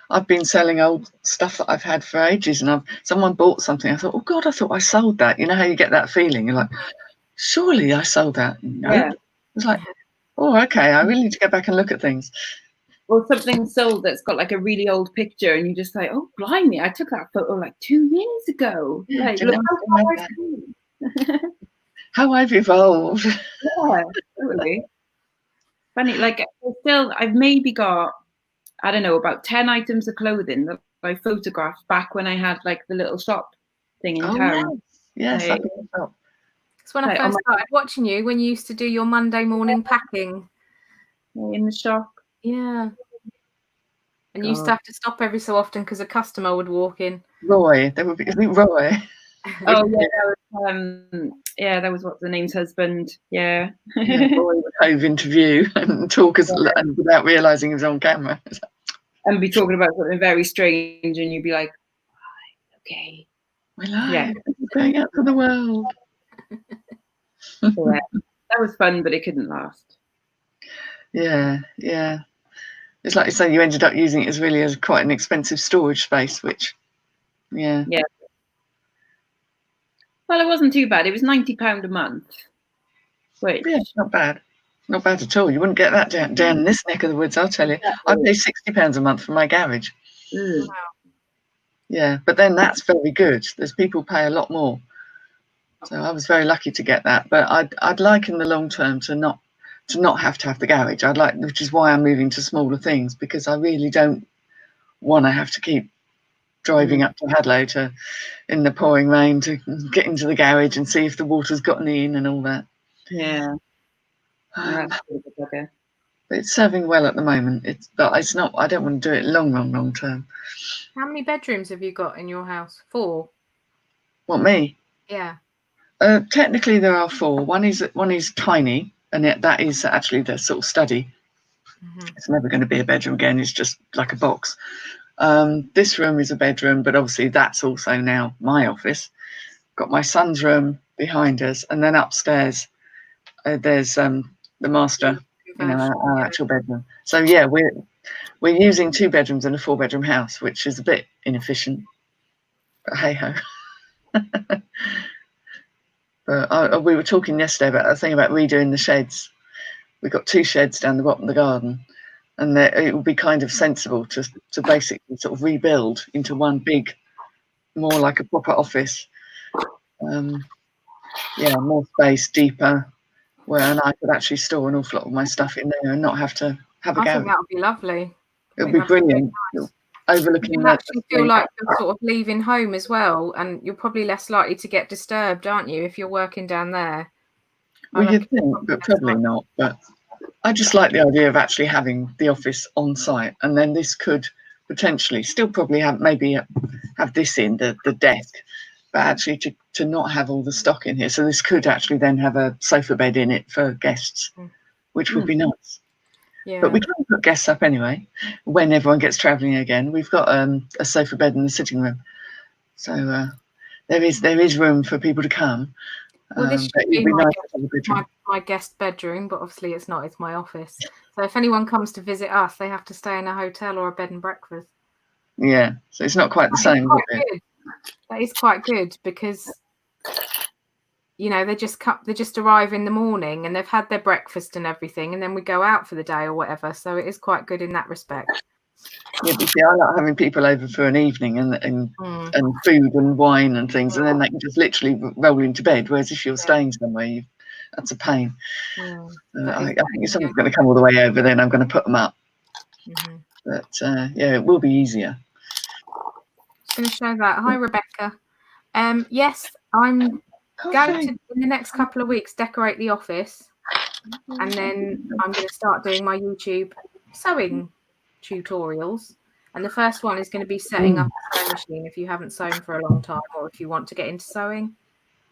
I've been selling old stuff that I've had for ages, and someone bought something. I thought, oh God, I thought I sold that. You know how you get that feeling? You're like, surely I sold that. No. Yeah. It's like, oh, okay. I really need to go back and look at things. Or something sold that's got like a really old picture, and you're just like, oh blimey, I took that photo like 2 years ago. Like, look how far I've come. How I've evolved. Yeah, totally. Funny, like I've maybe got, I don't know, about 10 items of clothing that I photographed back when I had like the little shop thing in town. Yes, like, it's when I first started watching you, when you used to do your Monday morning packing in the shop. Yeah. And you used to have to stop every so often because a customer would walk in. Roy, there would be Roy. Oh yeah, that was what's the name's husband. Yeah. Roy would hove into view and talk and without realising he was on camera. And be talking about something very strange, and you'd be like, okay. We're live. We're going out to the world. Yeah. That was fun, but it couldn't last. Yeah. It's like you say, you ended up using it as quite an expensive storage space, which, yeah. Well, it wasn't too bad. It was £90 a month. Which, yeah, not bad. Not bad at all. You wouldn't get that down in this neck of the woods, I'll tell you. I pay £60 a month for my garage. Wow. Yeah, but then that's very good. There's people pay a lot more. So I was very lucky to get that. But I'd like in the long term to not have to have the garage. Which is why I'm moving to smaller things, because I really don't want to have to keep driving up to Hadlow in the pouring rain to get into the garage and see if the water's gotten in and all that. Yeah. That's okay. But it's serving well at the moment. But it's not. I don't want to do it long term. How many bedrooms have you got in your house? 4. What, me? Yeah. Technically, there are 4. One is tiny, and that is actually the sort of study. It's never going to be a bedroom again. It's just like a box. This room is a bedroom, but obviously that's also now my office. Got my son's room behind us, and then upstairs there's the master, our actual bedroom. So yeah, we're using 2 bedrooms in a 4-bedroom house, which is a bit inefficient, but hey ho. But we were talking yesterday about a thing about redoing the sheds. We've got 2 sheds down the bottom of the garden, and it would be kind of sensible to basically sort of rebuild into one big, more like a proper office. More space, deeper, where I could actually store an awful lot of my stuff in there and not have to have a garage. I think that would be lovely. It would be brilliant. Nice. Overlooking you actually feel like you're sort of leaving home as well, and you're probably less likely to get disturbed, aren't you, if you're working down there? Well, you'd think, but probably not. But I just like the idea of actually having the office on site, and then this could potentially still probably have this in the desk, but actually to not have all the stock in here. So this could actually then have a sofa bed in it for guests, which would be nice. Yeah. But we can put guests up anyway when everyone gets travelling again. We've got a sofa bed in the sitting room, so there is room for people to come. Well, this should be my guest bedroom, but obviously it's not. It's my office. So if anyone comes to visit us, they have to stay in a hotel or a bed and breakfast. Yeah, so it's not quite the same. That is quite good because they just arrive in the morning and they've had their breakfast and everything, and then we go out for the day or whatever. So it is quite good in that respect. Yeah, but see, I like having people over for an evening and food and wine and things, and then they can just literally roll into bed. Whereas if you're staying somewhere, that's a pain. So I think if someone's going to come all the way over, then I'm going to put them up. But it will be easier. Just going to show that. Hi, Rebecca. Yes, I'm going Coffee. to, in the next couple of weeks, decorate the office, and then I'm going to start doing my YouTube sewing tutorials. And the first one is going to be setting up a sewing machine if you haven't sewn for a long time, or if you want to get into sewing,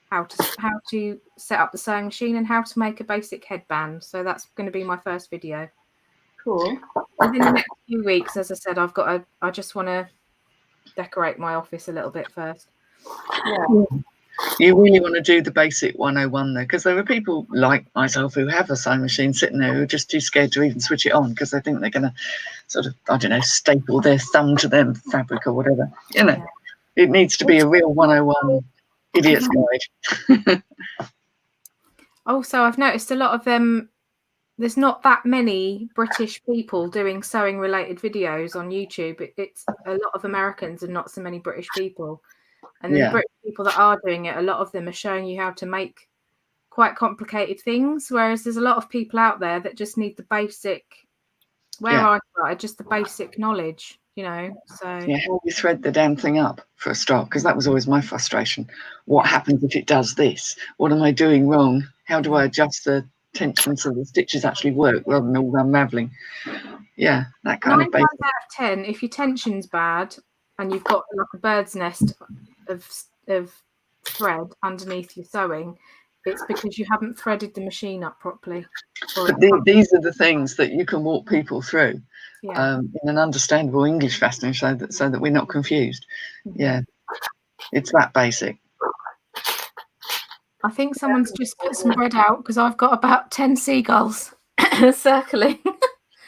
how to set up the sewing machine and how to make a basic headband. So that's going to be my first video. Cool. Within the next few weeks, as I said, I just want to decorate my office a little bit first. Yeah. You really want to do the basic 101 though, because there are people like myself who have a sewing machine sitting there who are just too scared to even switch it on because they think they're going to sort of, I don't know, staple their thumb to their fabric or whatever. You know, it needs to be a real 101 idiot's guide. Also, I've noticed a lot of them. There's not that many British people doing sewing related videos on YouTube. It's a lot of Americans and not so many British people. And then the British people that are doing it, a lot of them are showing you how to make quite complicated things. Whereas there's a lot of people out there that just need the basic, I started, just the basic knowledge, you know. So yeah, how you thread the damn thing up for a start, because that was always my frustration. What happens if it does this? What am I doing wrong? How do I adjust the tension so the stitches actually work rather than all unraveling? Yeah, that kind 9 of basic. times out of 10, if your tension's bad and you've got like a bird's nest of thread underneath your sewing, it's because you haven't threaded the machine up properly. But these are the things that you can walk people through in an understandable English fashion, so that we're not confused. Yeah, it's that basic. I think someone's just put some bread out because I've got about 10 seagulls circling.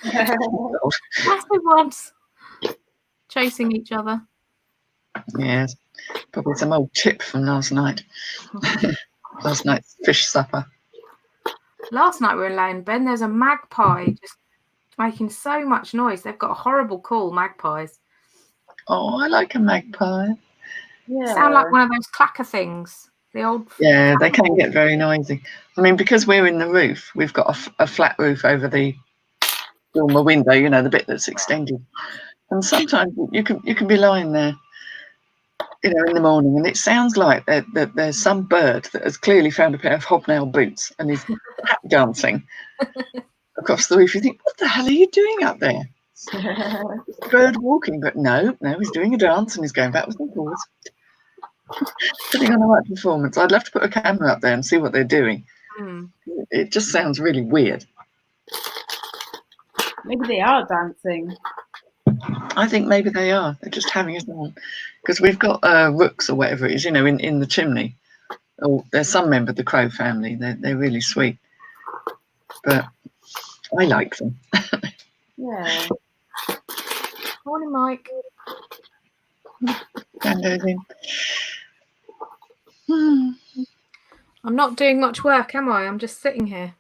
Massive ones chasing each other. Yes, probably some old chip from last night. Last night's fish supper. Last night we were laying in bed. There's a magpie just making so much noise. They've got a horrible call, magpies. Oh, I like a magpie. Yeah. Sound like one of those clacker things. The old. Yeah, they can get very noisy. I mean, because we're in the roof, we've got a flat roof over the dormer window. You know, the bit that's extended. And sometimes you can be lying there, you know, in the morning, and it sounds like that there's some bird that has clearly found a pair of hobnail boots and is tap dancing across the roof. You think, what the hell are you doing up there? Bird walking, but no, he's doing a dance and he's going backwards and forwards. Putting on the right performance. I'd love to put a camera up there and see what they're doing. It just sounds really weird. Maybe they are dancing. I think maybe they are. They're just having us on. Because we've got rooks or whatever it is, you know, in the chimney. Oh, there's some member of the crow family. They're really sweet. But I like them. Yeah. Morning, Mike. I'm not doing much work, am I? I'm just sitting here.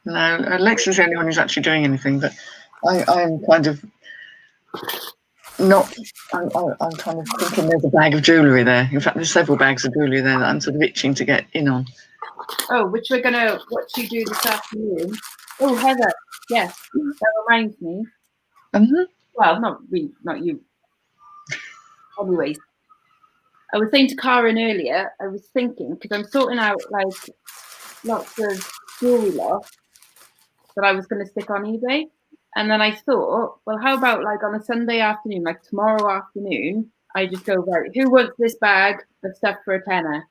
No, Alexa's the only one who's actually doing anything, but I am kind of not. I'm kind of thinking there's a bag of jewellery there. In fact, there's several bags of jewellery there that I'm sort of itching to get in on. Oh, which we're going to watch you do this afternoon. Oh, Heather, yes, that reminds me. Well, not you. Anyways, I was saying to Karen earlier, I was thinking, because I'm sorting out like lots of jewellery lots that I was going to stick on eBay. And then I thought, well, how about like on a Sunday afternoon, like tomorrow afternoon, I just go, right, who wants this bag of stuff for a tenner?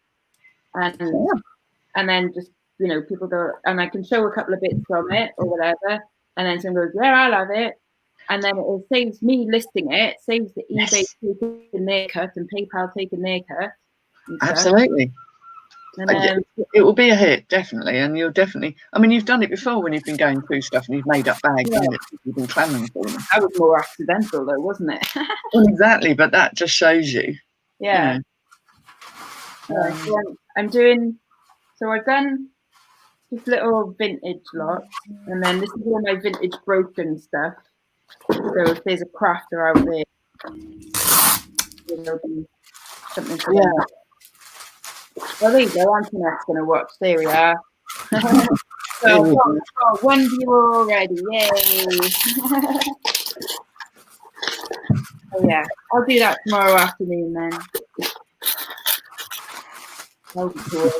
And then just, you know, people go, and I can show a couple of bits from it or whatever. And then someone goes, yeah, I'll have it. And then it saves me listing it, saves the eBay taking their cut and PayPal taking their cut. Absolutely. And it will be a hit, definitely. And you'll definitely, I mean, you've done it before when you've been going through stuff and you've made up bags and you've been clamoring for them. That was more accidental though, wasn't it? Well, exactly, but that just shows you. Yeah. You know. So I'm doing, so I've done this little vintage lot, and then this is all my vintage broken stuff. So if there's a crafter out there, there'll be something for them. Well, there you go. Antoinette's going to watch. There we are. So, one viewer already. Yay. Oh, yeah. I'll do that tomorrow afternoon then. That'll be cool.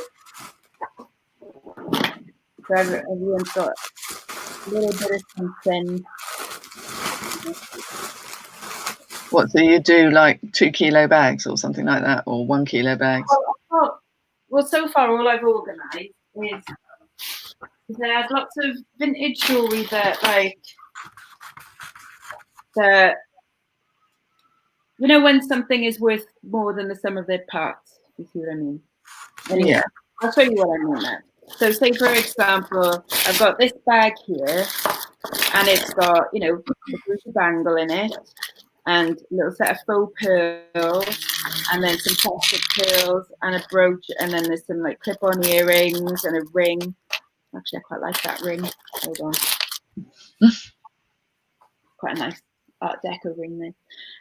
So everyone's got a little bit of something. What, so you do like 2 kilo bags or something like that, or 1 kilo bags? Well, so far all I've organised is they had lots of vintage jewellery that, like, you know, when something is worth more than the sum of their parts, you see what I mean? Anyway, Yeah. I'll show you what I mean there. So say, for example, I've got this bag here, and it's got, you know, the Gucci bangle in it, and a little set of faux pearls, and then some plastic pearls, and a brooch, and then there's some like clip-on earrings and a ring. Actually, I quite like that ring. Hold on. Quite a nice Art Deco ring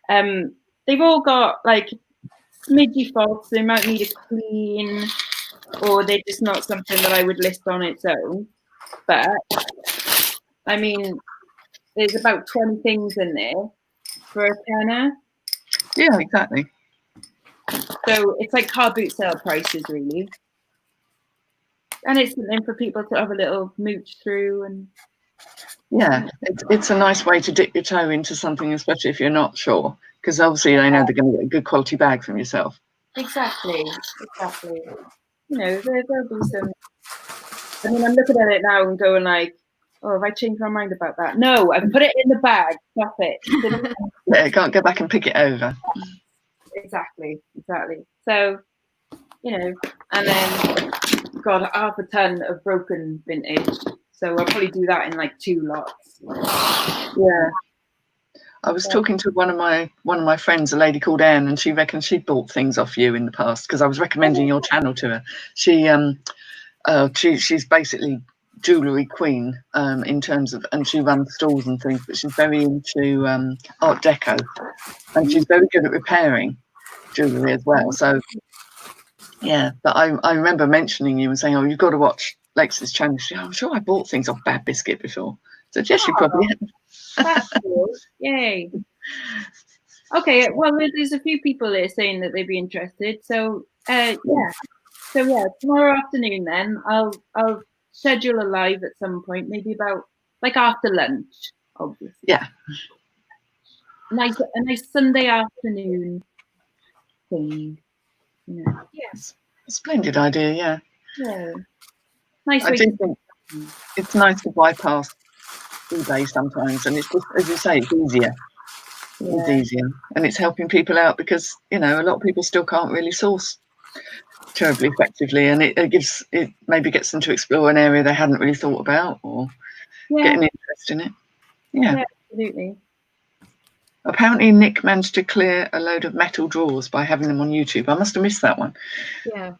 there. They've all got like smidgy faults. They might need a clean, or they're just not something that I would list on its own. But I mean, there's about 20 things in there for a tenner. Yeah, exactly. So it's like car boot sale prices, really. And it's something for people to have a little mooch through. And yeah, it's a nice way to dip your toe into something, especially if you're not sure, because obviously they know they're going to get a good quality bag from yourself. Exactly. You know, there'll be some. I mean, I'm looking at it now and going like, oh, have I changed my mind about that? No, I've put it in the bag. Stop it. Yeah, you can't go back and pick it over. Exactly. So, you know, and then got half a ton of broken vintage. So I'll probably do that in like 2 lots. Yeah. I was talking to one of my friends, a lady called Anne, and she reckons she bought things off you in the past because I was recommending your channel to her. She's basically jewellery queen in terms of, and she runs stalls and things, but she's very into Art Deco, and she's very good at repairing jewellery as well. So yeah, but I remember mentioning you and saying, oh, you've got to watch Lex's channel. She said, I'm sure I bought things off Bad Biscuit before. So yes, you probably have. That's cool. Yay. Okay, well, there's a few people there saying that they'd be interested. So yeah. So yeah, tomorrow afternoon then I'll schedule a live at some point, maybe about like after lunch, obviously. Yeah. A nice Sunday afternoon thing. Yeah. Yes. Splendid idea, yeah. Yeah. Nice. I do think it's nice to bypass eBay sometimes, and it's just, as you say, it's easier. Yeah. It's easier, and it's helping people out because, you know, a lot of people still can't really source terribly effectively, and it maybe gets them to explore an area they hadn't really thought about, or get an interest in it. Yeah, absolutely. Apparently Nick managed to clear a load of metal drawers by having them on YouTube. I must have missed that one. Yeah.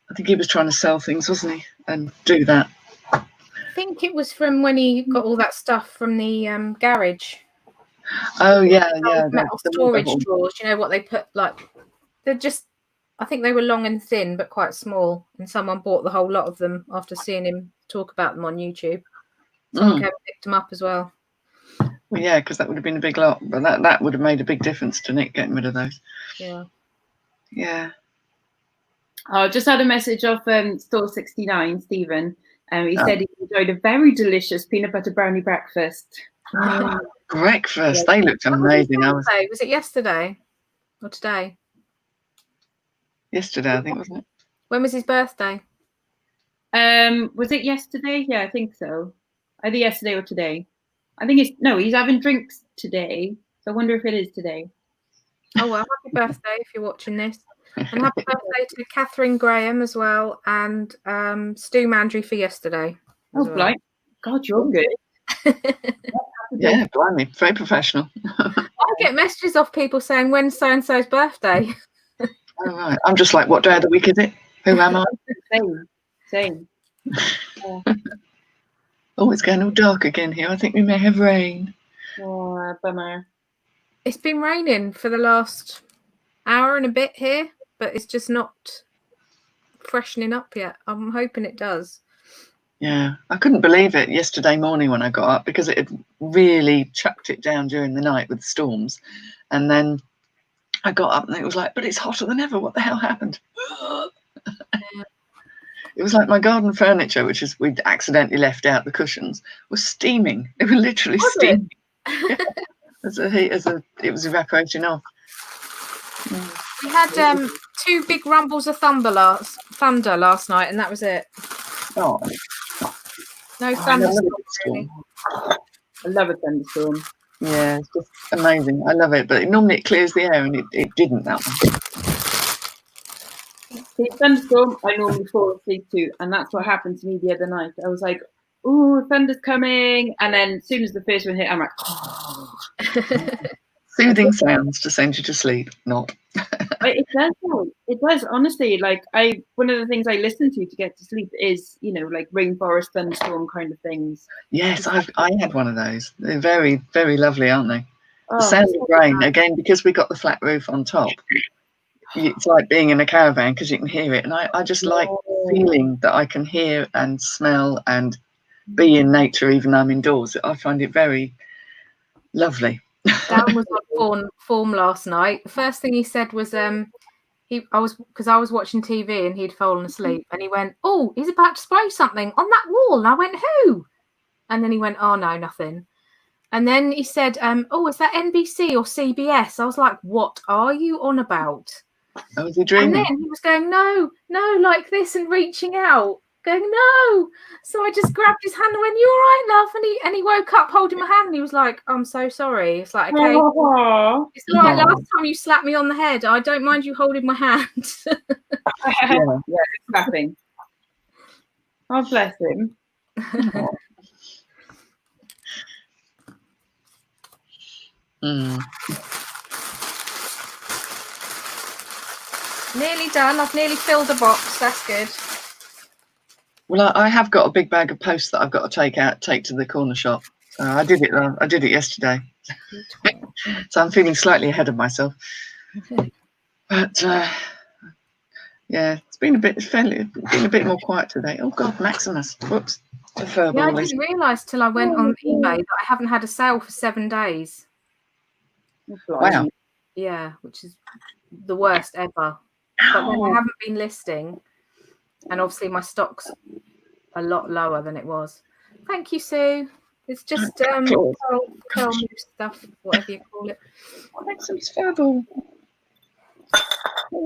I think he was trying to sell things, wasn't he, and do that. I think it was from when he got all that stuff from the garage. Oh yeah, metal storage drawers. You know what they put, like, they're just, I think they were long and thin but quite small, and someone bought the whole lot of them after seeing him talk about them on YouTube. Someone came and picked them up as well. Well, yeah, because that would have been a big lot, but that would have made a big difference to Nick getting rid of those. Yeah. I just had a message off Store 69, Stephen. He said he enjoyed a very delicious peanut butter brownie breakfast. Breakfast, they looked amazing. Was it yesterday or today? Yesterday, I think, wasn't it? When was his birthday? Was it yesterday? Yeah, I think so. Either yesterday or today. I think he's having drinks today. So I wonder if it is today. Oh well, happy birthday if you're watching this. And happy birthday to Catherine Graham as well, and Stu Mandry for yesterday. Oh, well. God, you're good. Yeah, blimey, very professional. I get messages off people saying, when's so-and-so's birthday? Oh, right. I'm just like, what day of the week is it? Who am I? Same. Yeah. Oh, it's getting all dark again here. I think we may have rain. Oh, bummer. It's been raining for the last hour and a bit here, but it's just not freshening up yet. I'm hoping it does. Yeah, I couldn't believe it yesterday morning when I got up, because it had really chucked it down during the night with the storms. And then I got up and it was like, but it's hotter than ever. What the hell happened? It was like my garden furniture, which is we'd accidentally left out the cushions, was steaming. They were literally steaming. Yeah. It was evaporating off. We had 2 big rumbles of thunder last night, and that was it. Oh, No thunderstorm, really. I love a thunderstorm. Yeah, it's just amazing. I love it, but normally it clears the air, and it didn't that one. See, thunderstorm, I normally fall asleep to, and that's what happened to me the other night. I was like, "Ooh, thunder's coming," and then as soon as the first one hit, I'm like, "Oh." Soothing sounds to send you to sleep, not. It does, though. It does, honestly. Like one of the things I listen to get to sleep is, like rainforest thunderstorm kind of things. Yes, I had one of those. They're very, very lovely, aren't they? Oh, the sound of rain, again, because we got the flat roof on top, it's like being in a caravan because you can hear it. And I just like feeling that I can hear and smell and be in nature even though I'm indoors. I find it very lovely. Dan was on form last night. The first thing he said was I was watching TV and he'd fallen asleep, and he went, "Oh, he's about to spray something on that wall." And I went, "Who?" And then he went, "Oh no, nothing." And then he said, "Oh, is that NBC or CBS?" I was like, "What are you on about?" Oh, was he dreaming? And then he was going, no, like this, and reaching out, going, "No." So I just grabbed his hand and went, "You all right, love?" And he woke up holding my hand, and he was like, "I'm so sorry." It's like, okay, it's all right. Last time you slapped me on the head, I don't mind you holding my hand. Yeah, clapping. Oh, bless him. Nearly done. I've nearly filled the box. That's good. Well, I have got a big bag of posts that I've got to take to the corner shop. I did it yesterday. So I'm feeling slightly ahead of myself. But yeah, it's been a bit more quiet today. Oh God, Maximus! Whoops. Yeah, I didn't realise till I went on eBay that I haven't had a sale for 7 days. Wow. Yeah, which is the worst ever. But then I haven't been listing, and obviously my stock's a lot lower than it was. Thank you, Sue. It's just curl stuff, whatever you call it. Maximus verbal. As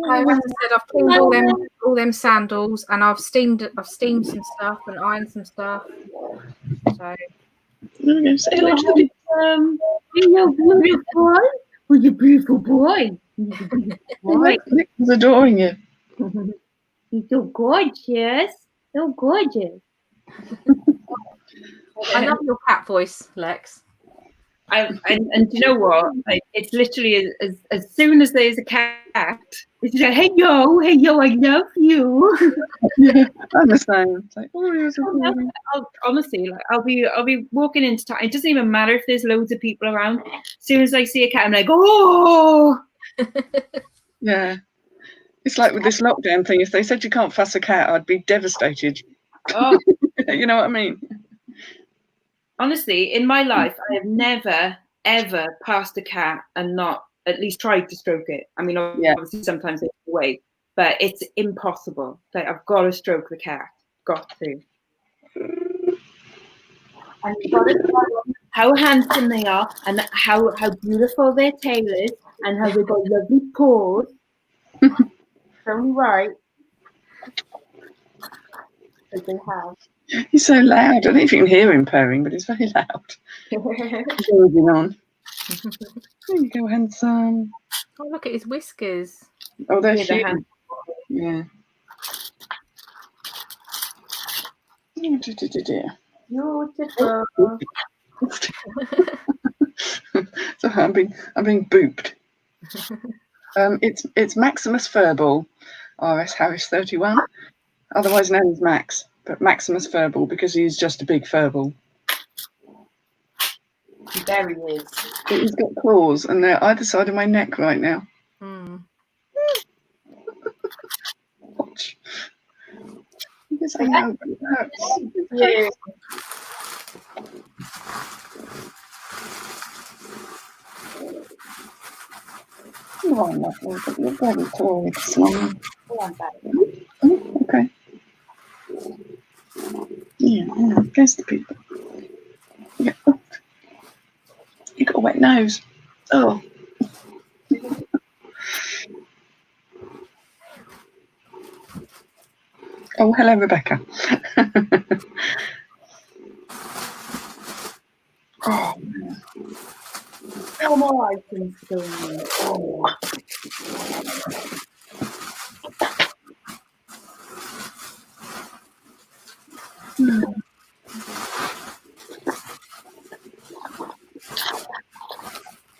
I said, I've cleaned all them sandals, and I've steamed some stuff and ironed some stuff. So Say hello to the you're a beautiful boy. Nick was adoring you. You're so gorgeous. So gorgeous. I love your cat voice, Lex. And do you know what? Like, it's literally as soon as there's a cat, it's like, hey yo, I love you. Yeah, I'm the same. It's like, oh, you're so cool. Honestly, like I'll be walking into town. It doesn't even matter if there's loads of people around. As soon as I see a cat, I'm like, oh. Yeah, it's like with this lockdown thing. If they said you can't fuss a cat, I'd be devastated. Oh, you know what I mean? Honestly, in my life, I have never, ever passed a cat and not at least tried to stroke it. I mean, obviously sometimes it's away, but it's impossible. Like, I've got to stroke the cat. Got to. And you've got to tell them how handsome they are and how beautiful their tail is and how they've got lovely paws. So right. As they have. He's so loud. I don't know if you can hear him purring, but he's very loud. Moving on. There you go, handsome. Oh, look at his whiskers. Oh, they're huge. Yeah. Beautiful. So I'm being booped. It's Maximus Furball, RS Harris 31, otherwise known as Max, but Maximus Furball because he's just a big furball. There he is. But he's got claws, and they're either side of my neck right now. Watch. Because I know it hurts. Yeah. Come on, lovely, but you're very tall. It's long. Go on, baby. Yeah, I know. There's the people. Yeah. Oh, you got a wet nose. Oh. Oh, hello, Rebecca. Oh, Four more items to go in.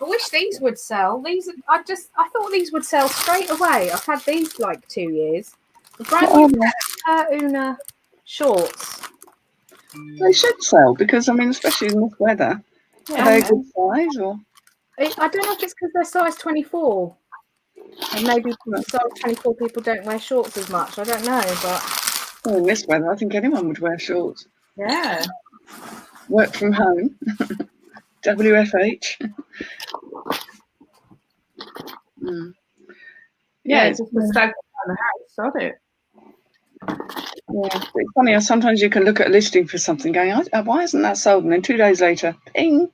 I wish these would sell. I thought these would sell straight away. I've had these like 2 years. The brand new Una shorts. they should sell because, I mean, especially in this weather. Yeah. Are they a good size or? I don't know if it's because they're size 24. And maybe size 24 people don't wear shorts as much. I don't know, but Well, in this weather, I think anyone would wear shorts. Yeah. Work from home. WFH. Yeah, it's just was stuck on the house, got it. Yeah, it's funny how sometimes you can look at a listing for something going, why isn't that sold? And then 2 days later, ping.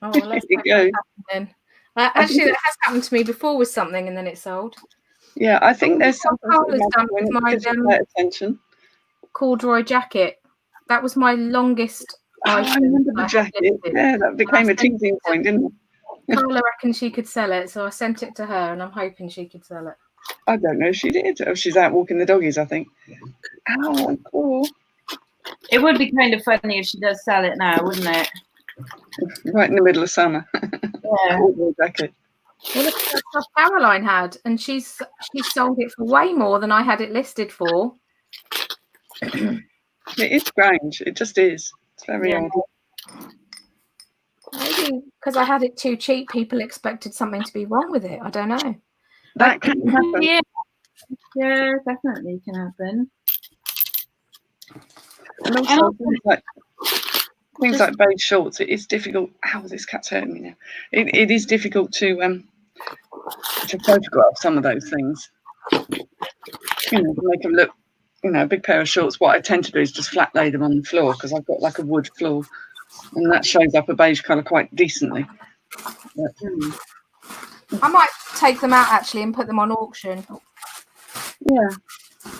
oh, well, let's you go. then. Actually, that has happened to me before with something, and then it sold. Yeah, I think there's something done with my pay attention. corduroy jacket. That was my longest. I remember the jacket. Yeah, that became a teasing point, didn't it? Carla reckons she could sell it, so I sent it to her, and I'm hoping she could sell it. I don't know if she did. Oh, she's out walking the doggies, I think. Oh, cool. It would be kind of funny if she does sell it now, wouldn't it? Right in the middle of summer. Yeah. Jacket. Well, look at that stuff Caroline had, and she sold it for way more than I had it listed for. It is strange. It just is. It's very odd. Maybe because I had it too cheap, people expected something to be wrong with it. I don't know. That can happen. Yeah, definitely can happen. And also things like beige shorts, it is difficult. Ow, this cat's hurting me now. It is difficult to photograph some of those things. You know, to make them look, a big pair of shorts. What I tend to do is just flat lay them on the floor because I've got like a wood floor, and that shows up a beige colour quite decently. But, I might take them out actually and put them on auction. Yeah.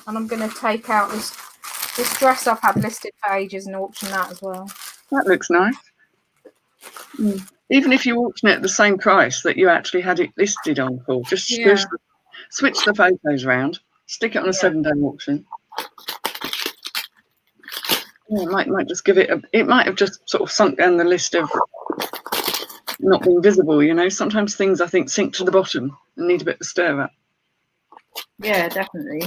And I'm going to take out this dress I've had listed for ages and auction that as well. That looks nice. Even if you auction it at the same price that you actually had it listed on for, just switch the photos around, stick it on a 7-day auction. Yeah, it might just give it it might have just sort of sunk down the list of not being visible, Sometimes things, I think, sink to the bottom and need a bit of a stir up. Yeah, definitely.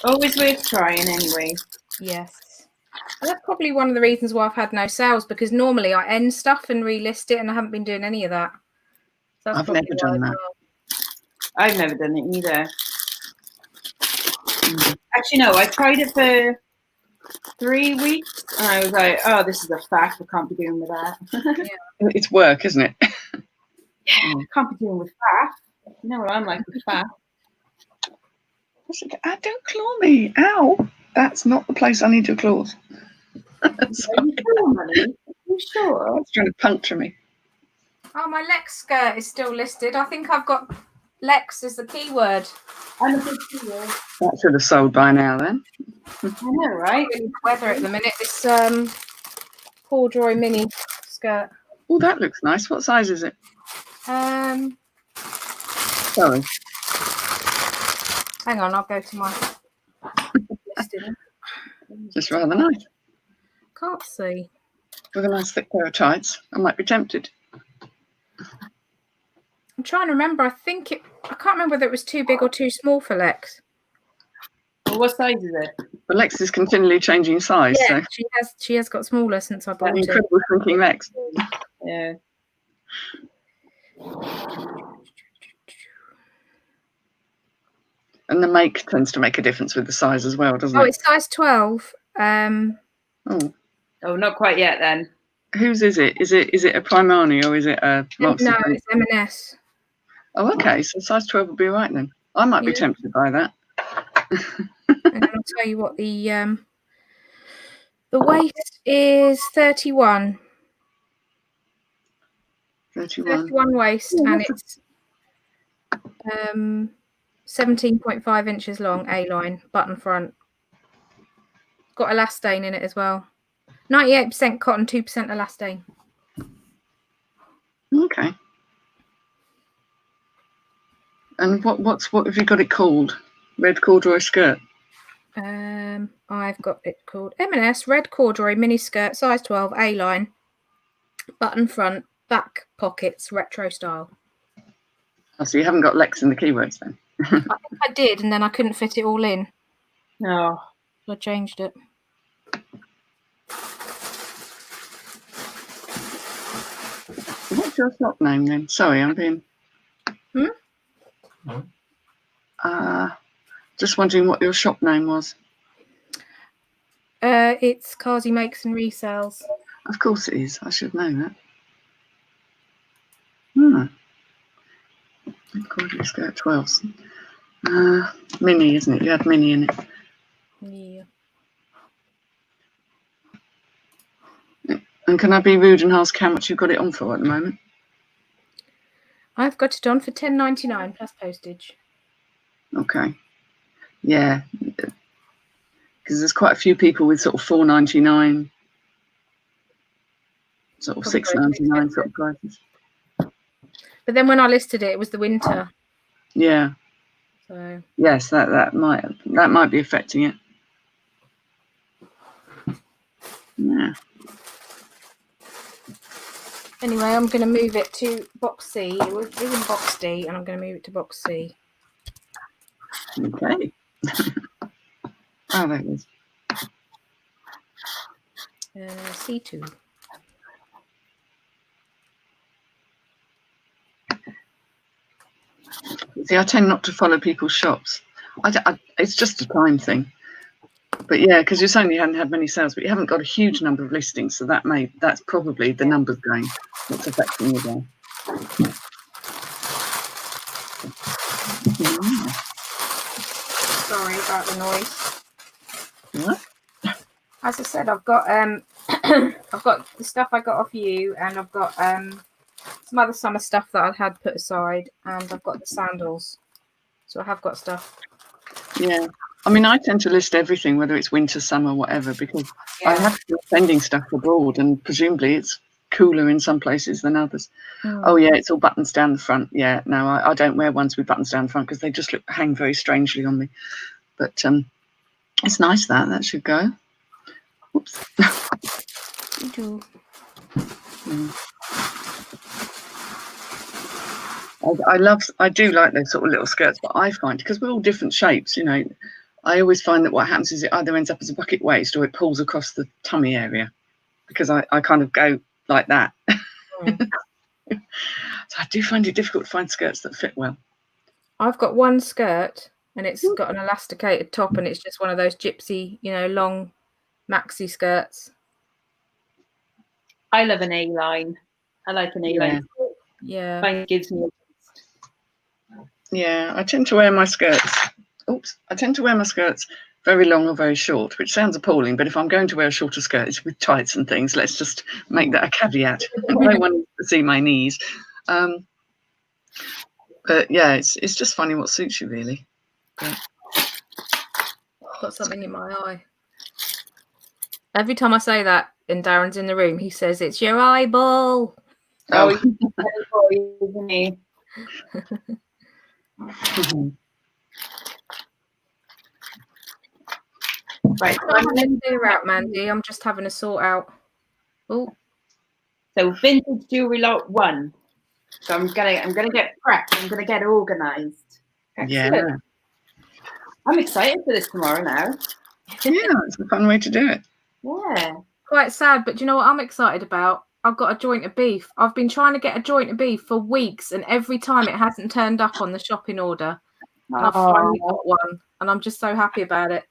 Always worth trying anyway. Yes. And that's probably one of the reasons why I've had no sales, because normally I end stuff and relist it, and I haven't been doing any of that. So I've never done that. I've never done it either. Actually, no, I tried it for 3 weeks and I was like, oh, this is a fact. I can't be doing with that. Yeah. It's work, isn't it? Yeah, I can't be dealing with faff. You know what I'm like with faff. Don't claw me. Ow. That's not the place I need your claws. Are you sure, Money? Are you sure? It's trying to puncture me. Oh, my Lex skirt is still listed. I think I've got Lex as the keyword. I'm a big keyword. That should have sold by now then. I know, right? Weather at the minute. This corduroy mini skirt. Oh, that looks nice. What size is it? Sorry. Hang on, I'll go to my listing. Just rather nice. Can't see. With a nice thick pair of tights, I might be tempted. I'm trying to remember. I can't remember whether it was too big or too small for Lex. Well, what size is it? But Lex is continually changing size. Yeah, so. she has got smaller since I bought it. Incredible shrinking Lex. Yeah. And the make tends to make a difference with the size as well, doesn't it? Oh, it's size 12. Oh, not quite yet then. Whose is it? Is it a Primani or is it a Marks? No, it's M&S. Oh, okay. So size 12 would be right then. I might be tempted by that. And I'll tell you what the waist is 31. 31 waist, and it's 17.5 inches long, A-line, button front. Got elastane in it as well. 98% cotton, 2% elastane. Okay. And what have you got it called? Red corduroy skirt? I've got it called M&S red corduroy mini skirt, size 12, A-line, button front, back pockets, retro style. Oh, so you haven't got Lex in the keywords then? I think I did, and then I couldn't fit it all in. No. So I changed it. What's your shop name then? Sorry, I'm being... Just wondering what your shop name was. It's Kazi Makes and Resells. Of course it is. I should know that. Corduroy skirt 12s. Mini, isn't it? You had mini in it. Yeah. And can I be rude and ask how much you've got it on for at the moment? I've got it on for $10.99 plus postage. Okay. Yeah. Because there's quite a few people with sort of $4.99, sort of $6.99 sort of prices. But then when I listed it, it was the winter. Yeah. So yes, that might be affecting it. Yeah. Anyway, I'm going to move it to box C. It was in box D, and I'm going to move it to box C. Okay. Oh, there it is. C2. See, I tend not to follow people's shops. It's just a time thing. But yeah, because you're saying you hadn't had many sales, but you haven't got a huge number of listings, so that's probably the numbers going. That's affecting you there. Sorry about the noise. What? As I said, I've got I've got the stuff I got off you, and I've got some other summer stuff that I had put aside, and I've got the sandals. So I have got stuff. Yeah. I mean, I tend to list everything, whether it's winter, summer, whatever, because I have to be sending stuff abroad, and presumably it's cooler in some places than others. Oh yeah, it's all buttons down the front. Yeah, no, I don't wear ones with buttons down the front because they just hang very strangely on me. But it's nice that should go. Oops. You do. I do like those sort of little skirts, but I find, because we're all different shapes, you know, I always find that what happens is it either ends up as a bucket waist or it pulls across the tummy area, because I kind of go like that. So I do find it difficult to find skirts that fit well. I've got one skirt, and it's got an elasticated top, and it's just one of those gypsy, long maxi skirts. I love an A-line. I like an A-line. Yeah. It gives me Yeah, I tend to wear my skirts. I tend to wear my skirts very long or very short, which sounds appalling, but if I'm going to wear a shorter skirt, it's with tights and things. Let's just make that a caveat. I want to see my knees. But yeah, it's just funny what suits you, really. But... got something in my eye. Every time I say that, and Darren's in the room, he says, "It's your eyeball." Oh, isn't he? Right, so I'm having a clear out, Mandy. I'm just having a sort out. Oh, so vintage jewelry lot 1. So I'm gonna get prepped. I'm gonna get organised. Yeah, I'm excited for this tomorrow now. Yeah, it's a fun way to do it. Yeah, quite sad, but do you know what I'm excited about? I've got a joint of beef. I've been trying to get a joint of beef for weeks, and every time it hasn't turned up on the shopping order. And I've finally got one, and I'm just so happy about it.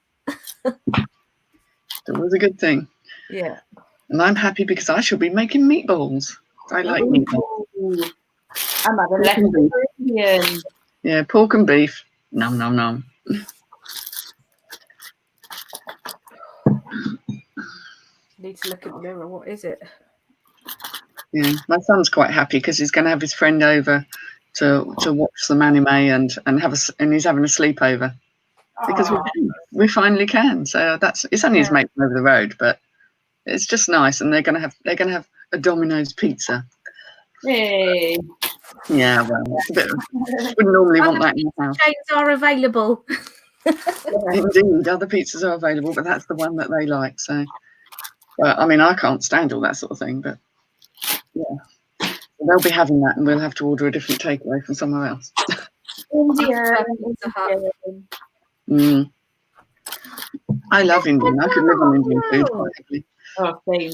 It was a good thing. Yeah. And I'm happy because I shall be making meatballs. I like meatballs. I'm having Indian. Yeah, pork and beef. Nom nom nom. Need to look at the mirror. What is it? Yeah, my son's quite happy because he's going to have his friend over to watch some anime and he's having a sleepover because we finally can. So it's only his mate from over the road, but it's just nice. And they're going to have a Domino's pizza. Hey. Yeah, well, it's a bit. Wouldn't normally want that in the house. Chains are available. Indeed, other pizzas are available, but that's the one that they like. So, but I mean, I can't stand all that sort of thing, but yeah, they'll be having that, and we'll have to order a different takeaway from somewhere else. Mm. I love Indian. I could live on Indian food quite happily. Oh, same.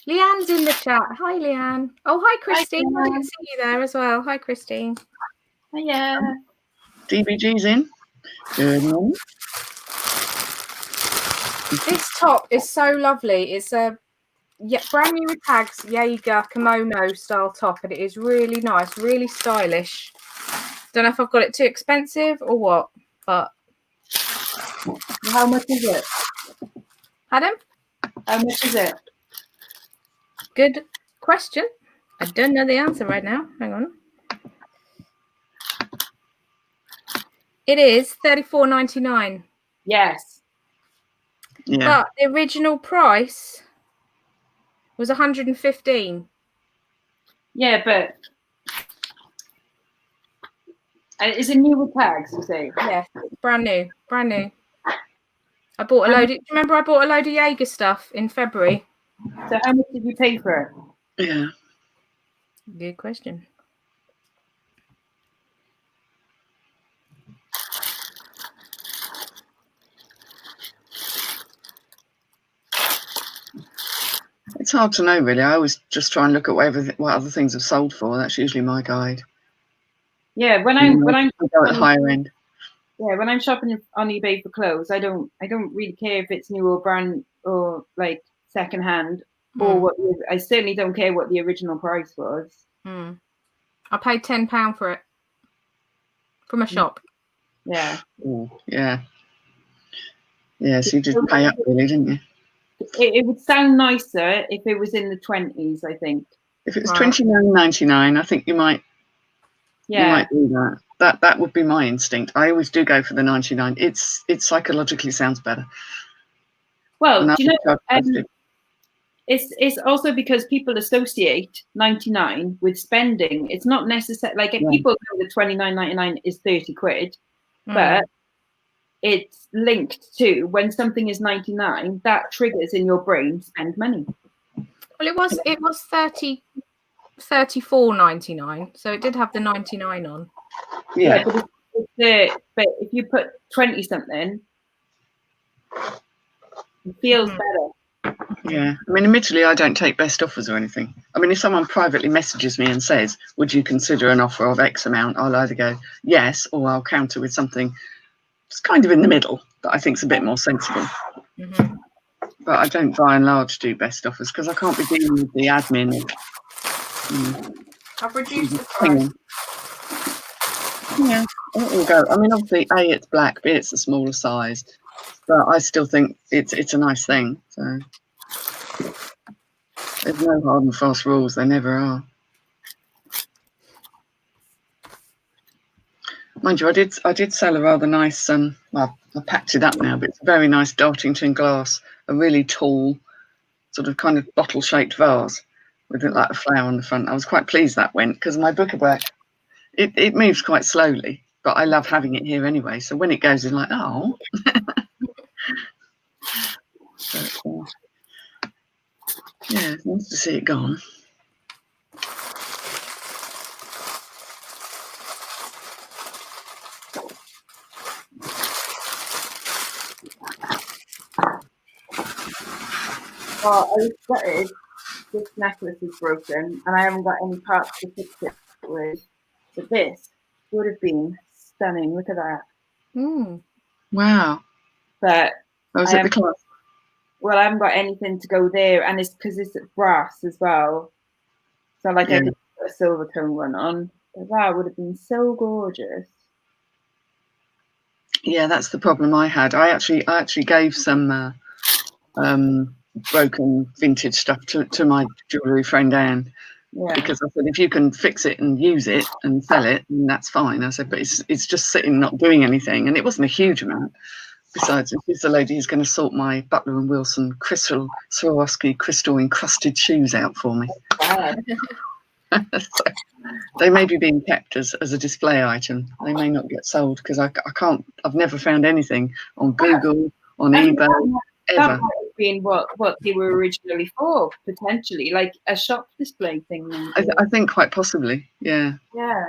Leanne's in the chat. Hi, Leanne. Oh, hi, Christine. I didn't see you there as well. Hi, Christine. Hiya. DBG's in. Good morning. This top is so lovely. It's a brand new with tags Jaeger kimono style top, and it is really nice, really stylish. Don't know if I've got it too expensive or what, but How much is it? Adam? How much is it? Good question. I don't know the answer right now. Hang on. It is $34.99. Yes. Yeah. But the original price was $115. Yeah, but is it new with tags? You say? Yes, brand new. I bought a load. Do you remember I bought a load of Jaeger stuff in February? So how much did you pay for it? Yeah. Good question. It's hard to know, really. I always just try and look at what other things have sold for. That's usually my guide. Yeah, when I'm go at the higher end. Yeah, when I'm shopping on eBay for clothes, I don't really care if it's new or brand or like secondhand or what. I certainly don't care what the original price was. I paid £10 for it from a shop. Yeah. Ooh, yeah. Yeah, so you did pay up, really, didn't you? It would sound nicer if it was in the 20s, I think. If it was $29.99, I think you might. Yeah. You might do that. That would be my instinct. I always do go for the 99. It psychologically sounds better. Well, do you know? It's also because people associate 99 with spending. It's not necessary. Like people know that £29.99 is 30 quid, but it's linked to when something is 99, that triggers in your brain spend money. Well, it was $34.99, so it did have the 99 on. Yeah, but if you put 20 something, it feels better. Yeah, I mean, admittedly, I don't take best offers or anything. I mean, if someone privately messages me and says, "Would you consider an offer of X amount?" I'll either go yes, or I'll counter with something it's kind of in the middle that I think's a bit more sensible. But I don't, by and large, do best offers because I can't be dealing with the admin. I've reduced the price. Yeah, it will go. I mean, obviously, A, it's black, B, it's a smaller size, but I still think it's a nice thing. So there's no hard and fast rules. There never are. Mind you, I did sell a rather nice. Well, I packed it up now, but it's a very nice Dartington glass, a really tall, sort of kind of bottle-shaped vase with like a flower on the front. I was quite pleased that went because my book-a-work, it moves quite slowly, but I love having it here anyway. So when it goes in, like, oh. But, yeah, it's nice to see it gone. Well, I was gutted. This necklace is broken, and I haven't got any parts to fix it with. But this would have been stunning. Look at that. Wow. But was it the class? Well, I haven't got anything to go there, and it's because it's brass as well. So, like, I could put a silver tone one on. But that would have been so gorgeous. Yeah, that's the problem I had. I actually gave some broken vintage stuff to my jewellery friend Anne. Yeah. Because I said, if you can fix it and use it and sell it, then that's fine. I said, but it's just sitting, not doing anything. And it wasn't a huge amount. Besides, she's the lady who's going to sort my Butler and Wilson crystal Swarovski crystal encrusted shoes out for me. So they may be being kept as a display item. They may not get sold because I can't. I've never found anything on Google, on eBay, That ever. might have been what they were originally for, potentially, like a shop display thing. I think quite possibly, yeah. Yeah.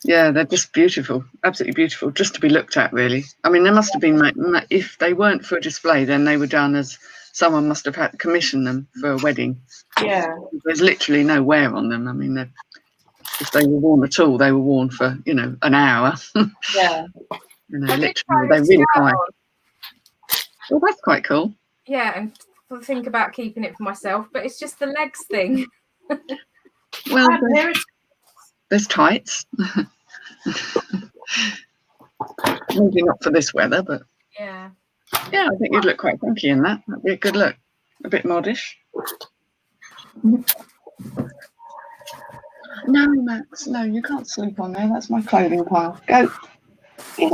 Yeah, they're just beautiful, absolutely beautiful, just to be looked at, really. I mean, there must have been, if they weren't for a display, then they were done as someone must have had to commission them for a wedding. Yeah. There's literally no wear on them. I mean, if they were worn at all, they were worn for, an hour. Yeah. Literally, they're really high. Well, that's quite cool. Yeah, and think about keeping it for myself, but it's just the legs thing. Well, there's tights. Maybe not for this weather, but yeah, I think you'd look quite funky in that. That'd be a good look. A bit modish. No, Max, no, you can't sleep on there. That's my clothing pile. Go. I'm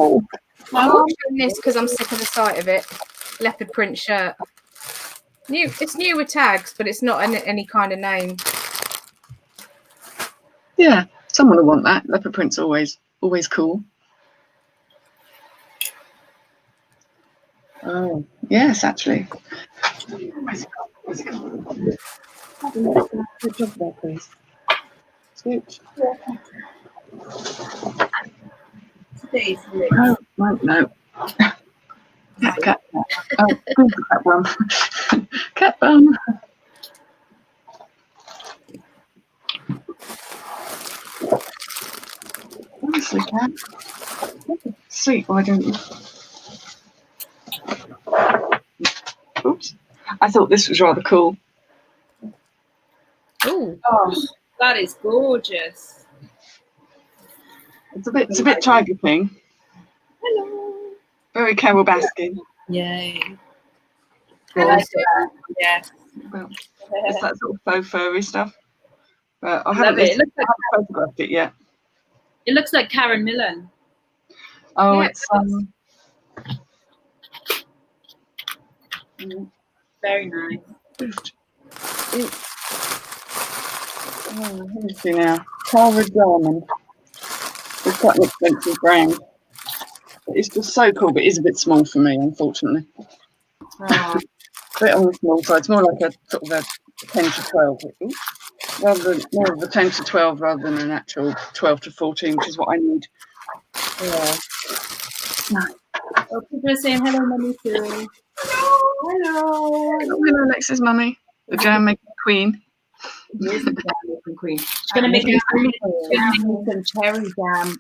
auctioning this because I'm sick of the sight of it. Leopard print shirt. It's new with tags, but it's not any kind of name. Yeah, someone will want that. Leopard print's always cool. Oh, yes, actually. Where's it gone? Good job there, please. Scooch. No. Cat. Oh, cat bum. Cat bum. Honestly, cat. Sleep, why don't you? Oops. I thought this was rather cool. Ooh. Oh, that is gorgeous. It's a bit Tiger King. Hello. Very Carol Baskin. Yay. Hello. Yes. Well, it's that sort of faux furry stuff. But I Love haven't it. I haven't photographed it yet. It looks like Karen Millen. Oh, Yeah, it's Very nice. Oh, let me see now. Tara Diamond. It's quite an expensive brand. But it's just so cool, but it is a bit small for me, unfortunately. Oh. A bit on the small side. It's more like a sort of a 10 to 12. Rather than more of a 10 to 12 rather than an actual 12 to 14, which is what I need. Yeah. Oh, people are saying hello, Mummy too. Hello. Hello, Alexis, mummy. The jam making queen. Here's the jam making queen. She's gonna make me some cherry jam.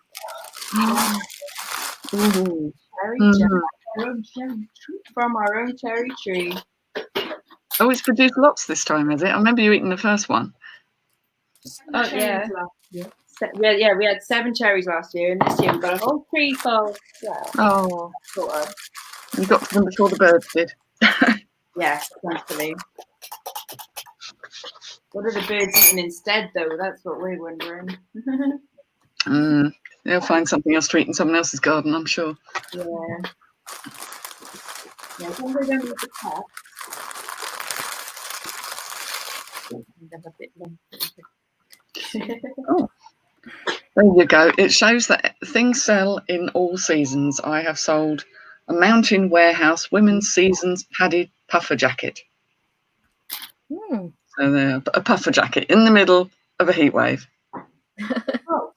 Ooh. Cherry jam from our own cherry tree. Oh, it's produced lots this time, is it? I remember you eating the first one. Oh yeah. Yeah, we had 7 cherries last year, and this year we got a whole tree full. Yeah. Oh, Sort of. you got to them before the birds did. Yeah, thankfully. What are the birds eating instead, though? That's what we're wondering. They'll find something else to eat in someone else's garden, I'm sure. Yeah. Yeah, I think they don't eat the cat. Oh, there you go. It shows that things sell in all seasons. I have sold a Mountain Warehouse women's seasons padded puffer jacket. So there, a puffer jacket in the middle of a heat wave. Oh.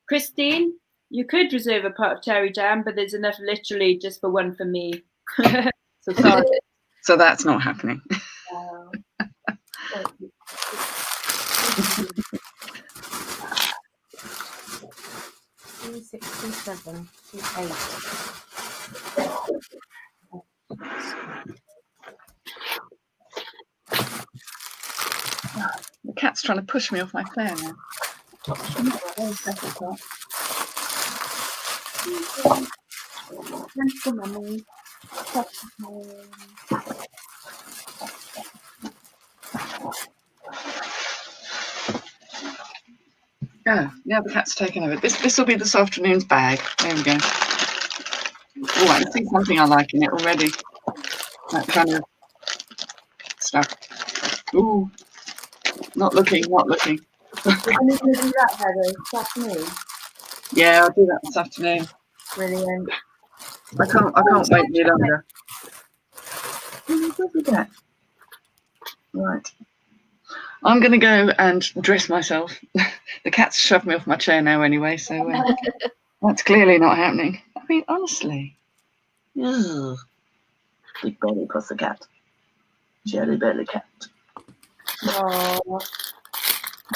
Christine, you could reserve a pot of cherry jam, but there's enough literally just for one for me. So sorry. So that's not happening. 367 to 8. The cat's trying to push me off my chair now. Thanks for Mummy. Oh, now the cat's taken over. This will be this afternoon's bag. There we go. Oh, I can see something I like in it already. That kind of stuff. Ooh, not looking. Are you going to do that, Heather, this afternoon? Yeah, I'll do that this afternoon. Brilliant. I can't wait any longer. Where's the cat? Right. I'm going to go and dress myself. The cat's shoved me off my chair now anyway, so that's clearly not happening. I mean, honestly. Ugh. Big belly pussycat. Jelly belly cat. Oh,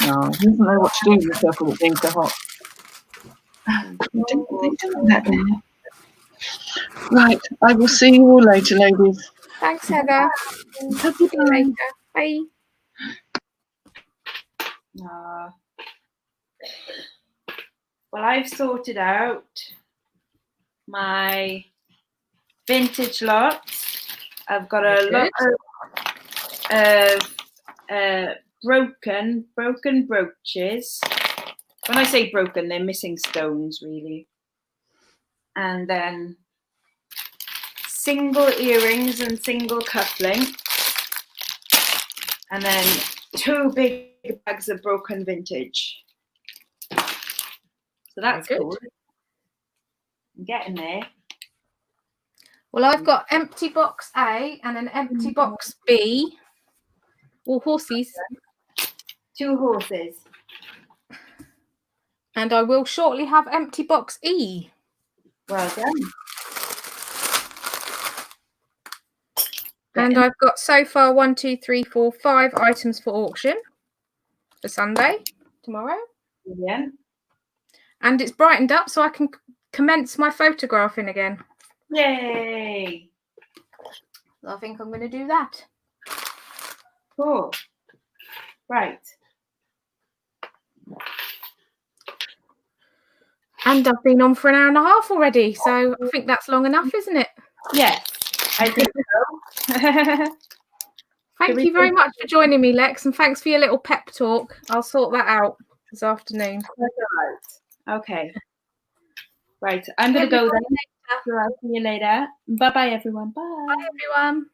No, he doesn't know what to do with himself when it's being so hot. Don't do that now. Right, I will see you all later, ladies. Thanks, Heather. See you later. Bye. Well, I've sorted out my vintage lots. I've got a lot of broken brooches. When I say broken, they're missing stones, really. And then single earrings and single cufflinks. And then 2 big bags of broken vintage. So that's cool. I'm getting there. Well, I've got empty box A and an empty box B. All horses. 2 horses. And I will shortly have empty box E. Well done. And I've got so far 1, 2, 3, 4, 5 items for auction for Sunday, tomorrow. Brilliant. And it's brightened up so I can commence my photographing again. Yay! So I think I'm going to do that. Cool. Right. And I've been on for an hour and a half already, so I think that's long enough, isn't it? Yes, I think so. Thank you very much for joining me, Lex, and thanks for your little pep talk. I'll sort that out this afternoon. Okay. Right, I'm going to go then. I'll see you later. Bye-bye, everyone. Bye. Bye, everyone.